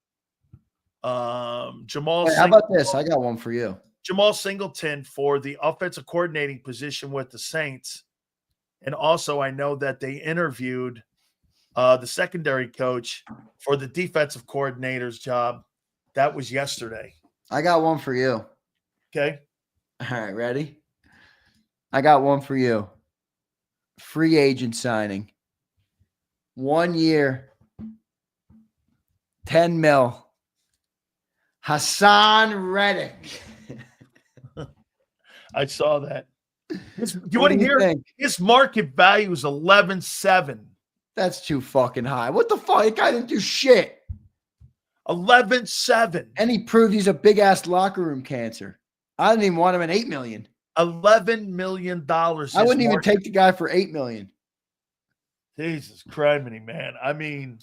A: Jamal.
B: Wait, how about this? I got one for you.
A: Jamal Singleton for the offensive coordinating position with the Saints. And also, I know that they interviewed the secondary coach for the defensive coordinator's job. That was yesterday.
B: I got one for you.
A: Okay.
B: All right, ready? I got one for you. Free agent signing. 1 year, 10 mil. Hassan Reddick.
A: I saw that. You want to hear? His market value is 11.7.
B: That's too fucking high. What the fuck? That guy didn't do shit.
A: 11.7.
B: And he proved he's a big ass locker room cancer. I didn't even want him at $8 million.
A: $11 million.
B: I wouldn't even take the guy for $8 million.
A: Jesus criminy, man. I mean,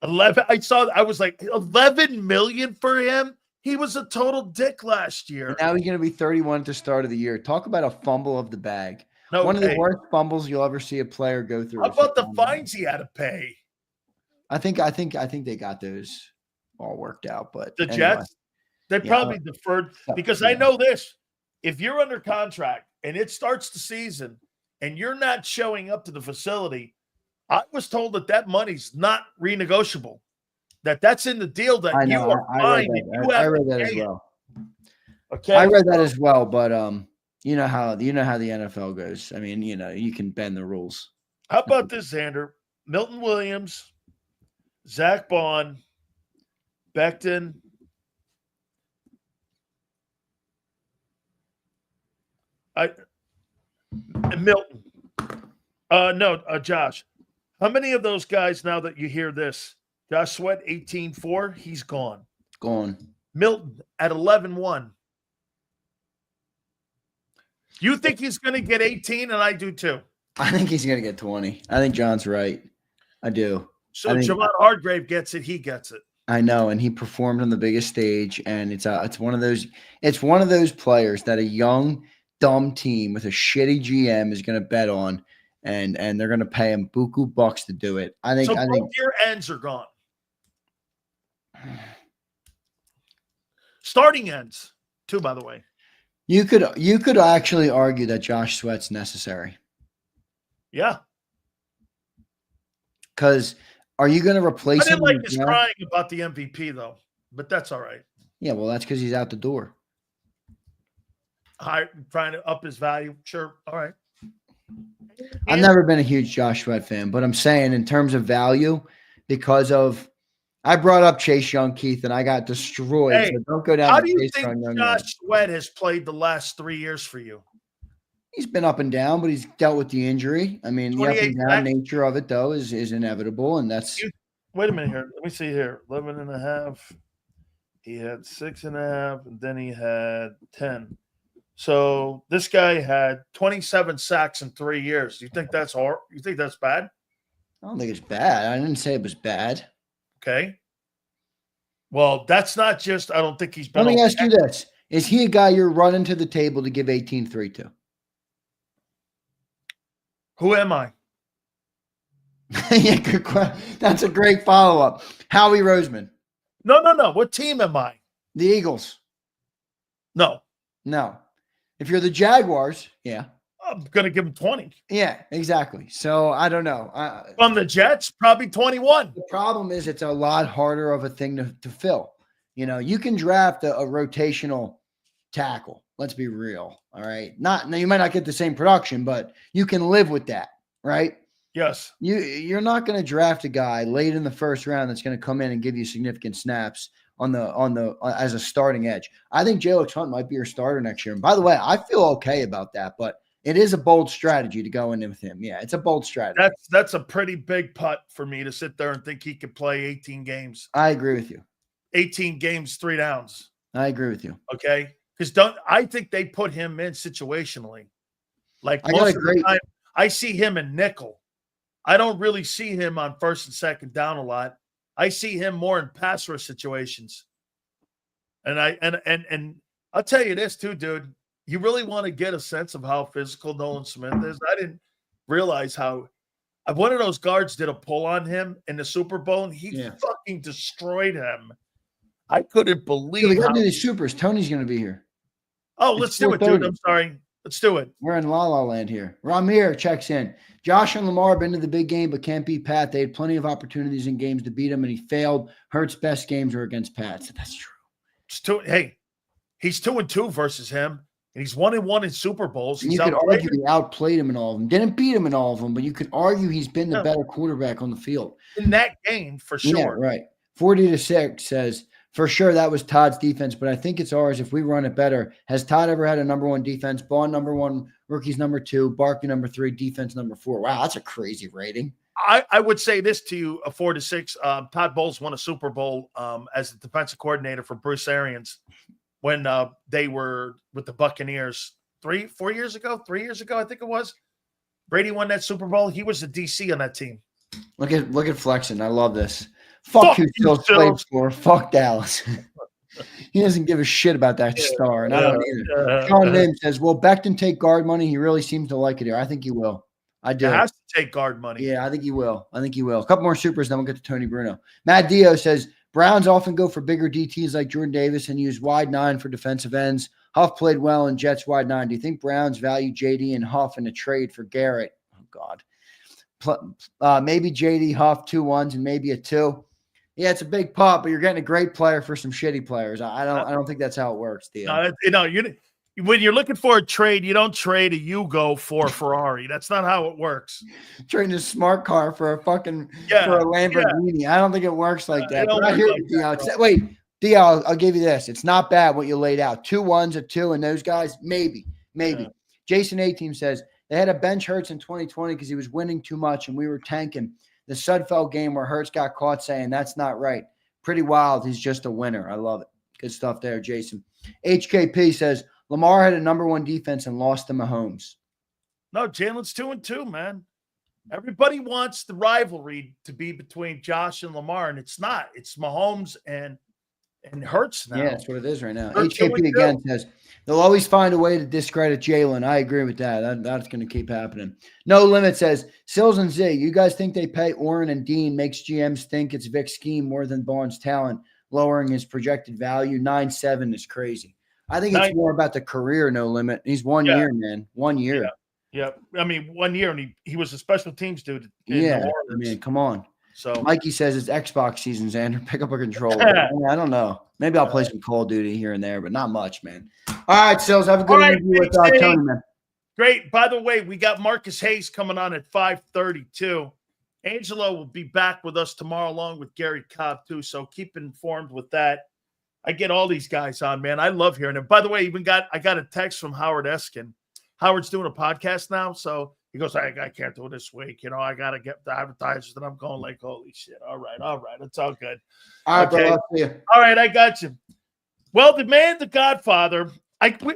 A: 11. I was like, 11 million for him. He was a total dick last year.
B: And now he's going to be 31 at the start of the year. Talk about a fumble of the bag.
A: No,
B: one of the worst fumbles you'll ever see a player go through.
A: How about the fines he had to pay?
B: I think they got those all worked out. But
A: the Jets, they probably deferred because I know this. If you're under contract and it starts the season and you're not showing up to the facility, I was told that money's not renegotiable. That's in the deal that you are fine.
B: I read that as well.
A: Okay.
B: I read that as well, but you know how the NFL goes. I mean, you can bend the rules.
A: How about this, Zander? Milton Williams, Zach Bond, Becton. Milton. Josh. How many of those guys, now that you hear this, Josh Sweat, 18-4, he's gone.
B: Gone.
A: Milton at 11-1. You think he's going to get 18, and I do too.
B: I think he's going to get 20. I think John's right. I do.
A: So Javon Hargrave gets it. He gets it.
B: I know, and he performed on the biggest stage, and it's one of those players that a young, dumb team with a shitty GM is going to bet on, and they're going to pay him buku bucks to do it. I think
A: both your ends are gone. Starting ends, too, by the way.
B: You could actually argue that Josh Sweat's necessary.
A: Yeah.
B: Because are you going to replace him?
A: I didn't like his crying about the MVP, though, but that's all right.
B: Yeah, well, that's because he's out the door.
A: Trying to up his value. Sure. All right.
B: I've never been a huge Josh Sweat fan, but I'm saying in terms of value, because of I brought up Chase Young, Keith, and I got destroyed.
A: Hey,
B: so don't go down.
A: How do you think Josh Sweat has played the last 3 years for you?
B: He's been up and down, but he's dealt with the injury. I mean, the up and down nature of it, though, is inevitable, and that's.
A: Wait a minute here. Let me see here. 11.5. He had 6.5, and then he had 10. So this guy had 27 sacks in 3 years. You think that's hard? You think that's bad?
B: I don't think it's bad. I didn't say it was bad.
A: Okay. Well, that's not just. I don't think he's been.
B: Let me ask you this: is he a guy you're running to the table to give 18-3 to?
A: Who am I?
B: Yeah, good question. That's a great follow-up. Howie Roseman.
A: No. What team am I?
B: The Eagles.
A: No.
B: If you're the Jaguars, yeah.
A: I'm going to give him 20.
B: Yeah, exactly. So I don't know.
A: From the Jets, probably 21.
B: The problem is it's a lot harder of a thing to fill. You can draft a rotational tackle. Let's be real. All right. You might not get the same production, but you can live with that, right?
A: Yes.
B: You're not going to draft a guy late in the first round that's going to come in and give you significant snaps as a starting edge. I think Jalen Hunt might be your starter next year. And by the way, I feel okay about that, but it is a bold strategy to go in with him. Yeah, it's a bold strategy.
A: That's a pretty big putt for me to sit there and think he could play 18 games.
B: I agree with you.
A: 18 games, 3 downs.
B: I agree with you.
A: Okay. Because I think they put him in situationally. Like most of the time, I see him in nickel. I don't really see him on first and second down a lot. I see him more in pass rush situations. And I'll tell you this too, dude. You really want to get a sense of how physical Nolan Smith is? I didn't realize how one of those guards did a pull on him in the Super Bowl, and he fucking destroyed him. I couldn't believe it.
B: We got to do these supers. Tony's going to be here.
A: Oh, let's do it, dude. I'm sorry. Let's do it.
B: We're in La La Land here. Ramir checks in. Josh and Lamar have been to the big game, but can't beat Pat. They had plenty of opportunities in games to beat him, and he failed. Hurts' best games were against Pat. So that's true.
A: He's 2-2 versus him. And he's 1-1 in Super Bowls.
B: And you could argue he outplayed him in all of them. Didn't beat him in all of them, but you could argue he's been the better quarterback on the field.
A: In that game, for sure.
B: Yeah, right. 40-6 says, for sure that was Todd's defense, but I think it's ours if we run it better. Has Todd ever had a number 1 defense? Bond number 1, rookies number 2, Barkley number 3, defense number 4. Wow, that's a crazy rating.
A: I would say this to you, a 4-6. Todd Bowles won a Super Bowl as the defensive coordinator for Bruce Arians when they were with the Buccaneers 3 years ago, I think it was. Brady won that Super Bowl. He was the DC on that team.
B: Look at Flexen. I love this. Fuck who still played for. Fuck Dallas. He doesn't give a shit about that star, and I don't either. Sean Nim says, will Becton take guard money? He really seems to like it here. I think he will. I do.
A: He has to take guard money.
B: Yeah, I think he will. A couple more supers, then we'll get to Tony Bruno. Matt Dio says, Browns often go for bigger DTs like Jordan Davis and use wide 9 for defensive ends. Huff played well in Jets wide 9. Do you think Browns value JD and Huff in a trade for Garrett? Oh, God. Maybe JD, Huff, 2 1s, and maybe a 2. Yeah, it's a big pop, but you're getting a great player for some shitty players. I don't think that's how it works, Theo.
A: No, when you're looking for a trade, you don't trade a Yugo for a Ferrari. That's not how it works.
B: Trading a smart car for a fucking for a Lamborghini. I don't think it works like that. But I hear you, Theo. Wait, Theo, I'll give you this. It's not bad what you laid out. 2 1s, a 2, and those guys, maybe. Yeah. Jason A-Team says they had a bench Hurts in 2020 because he was winning too much and we were tanking. The Sudfeld game where Hurts got caught saying that's not right. Pretty wild. He's just a winner. I love it. Good stuff there, Jason. HKP says Lamar had a #1 defense and lost to Mahomes.
A: No, Jalen's 2-2, man. Everybody wants the rivalry to be between Josh and Lamar, and it's not. It's Mahomes and Hurts now.
B: Yeah, that's what it is right now. HKP again says they'll always find a way to discredit Jalen. I agree with that. That's going to keep happening. No Limit says Sills and Z, you guys think they pay Oren and Dean makes GMs think it's Vic's scheme more than Barnes' talent, lowering his projected value? 9-7 is crazy. I think it's more about the career. No Limit. He's 1 year, man. 1 year.
A: Yeah. I mean, 1 year, and he was a special teams dude.
B: Yeah, I mean, come on. So Mikey says it's Xbox season, Zander. Pick up a controller. I don't know. Maybe I'll play some Call of Duty here and there, but not much, man. All right, Sills, have a good interview with Tony, man.
A: Great. By the way, we got Marcus Hayes coming on at 5:32. Angelo will be back with us tomorrow along with Gary Cobb, too, so keep informed with that. I get all these guys on, man. I love hearing them. By the way, I got a text from Howard Eskin. Howard's doing a podcast now, so he goes, I can't do it this week. I got to get the advertisers. And I'm going like, holy shit. All right. It's all good.
B: All right, bro. I'll see you.
A: All right, I got you. Well, the man, the Godfather.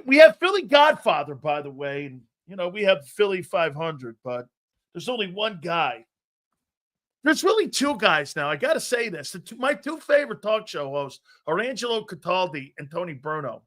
A: We have Philly Godfather, by the way. And, we have Philly 500, but there's only one guy. There's really 2 guys now. I got to say this. My 2 favorite talk show hosts are Angelo Cataldi and Tony Bruno.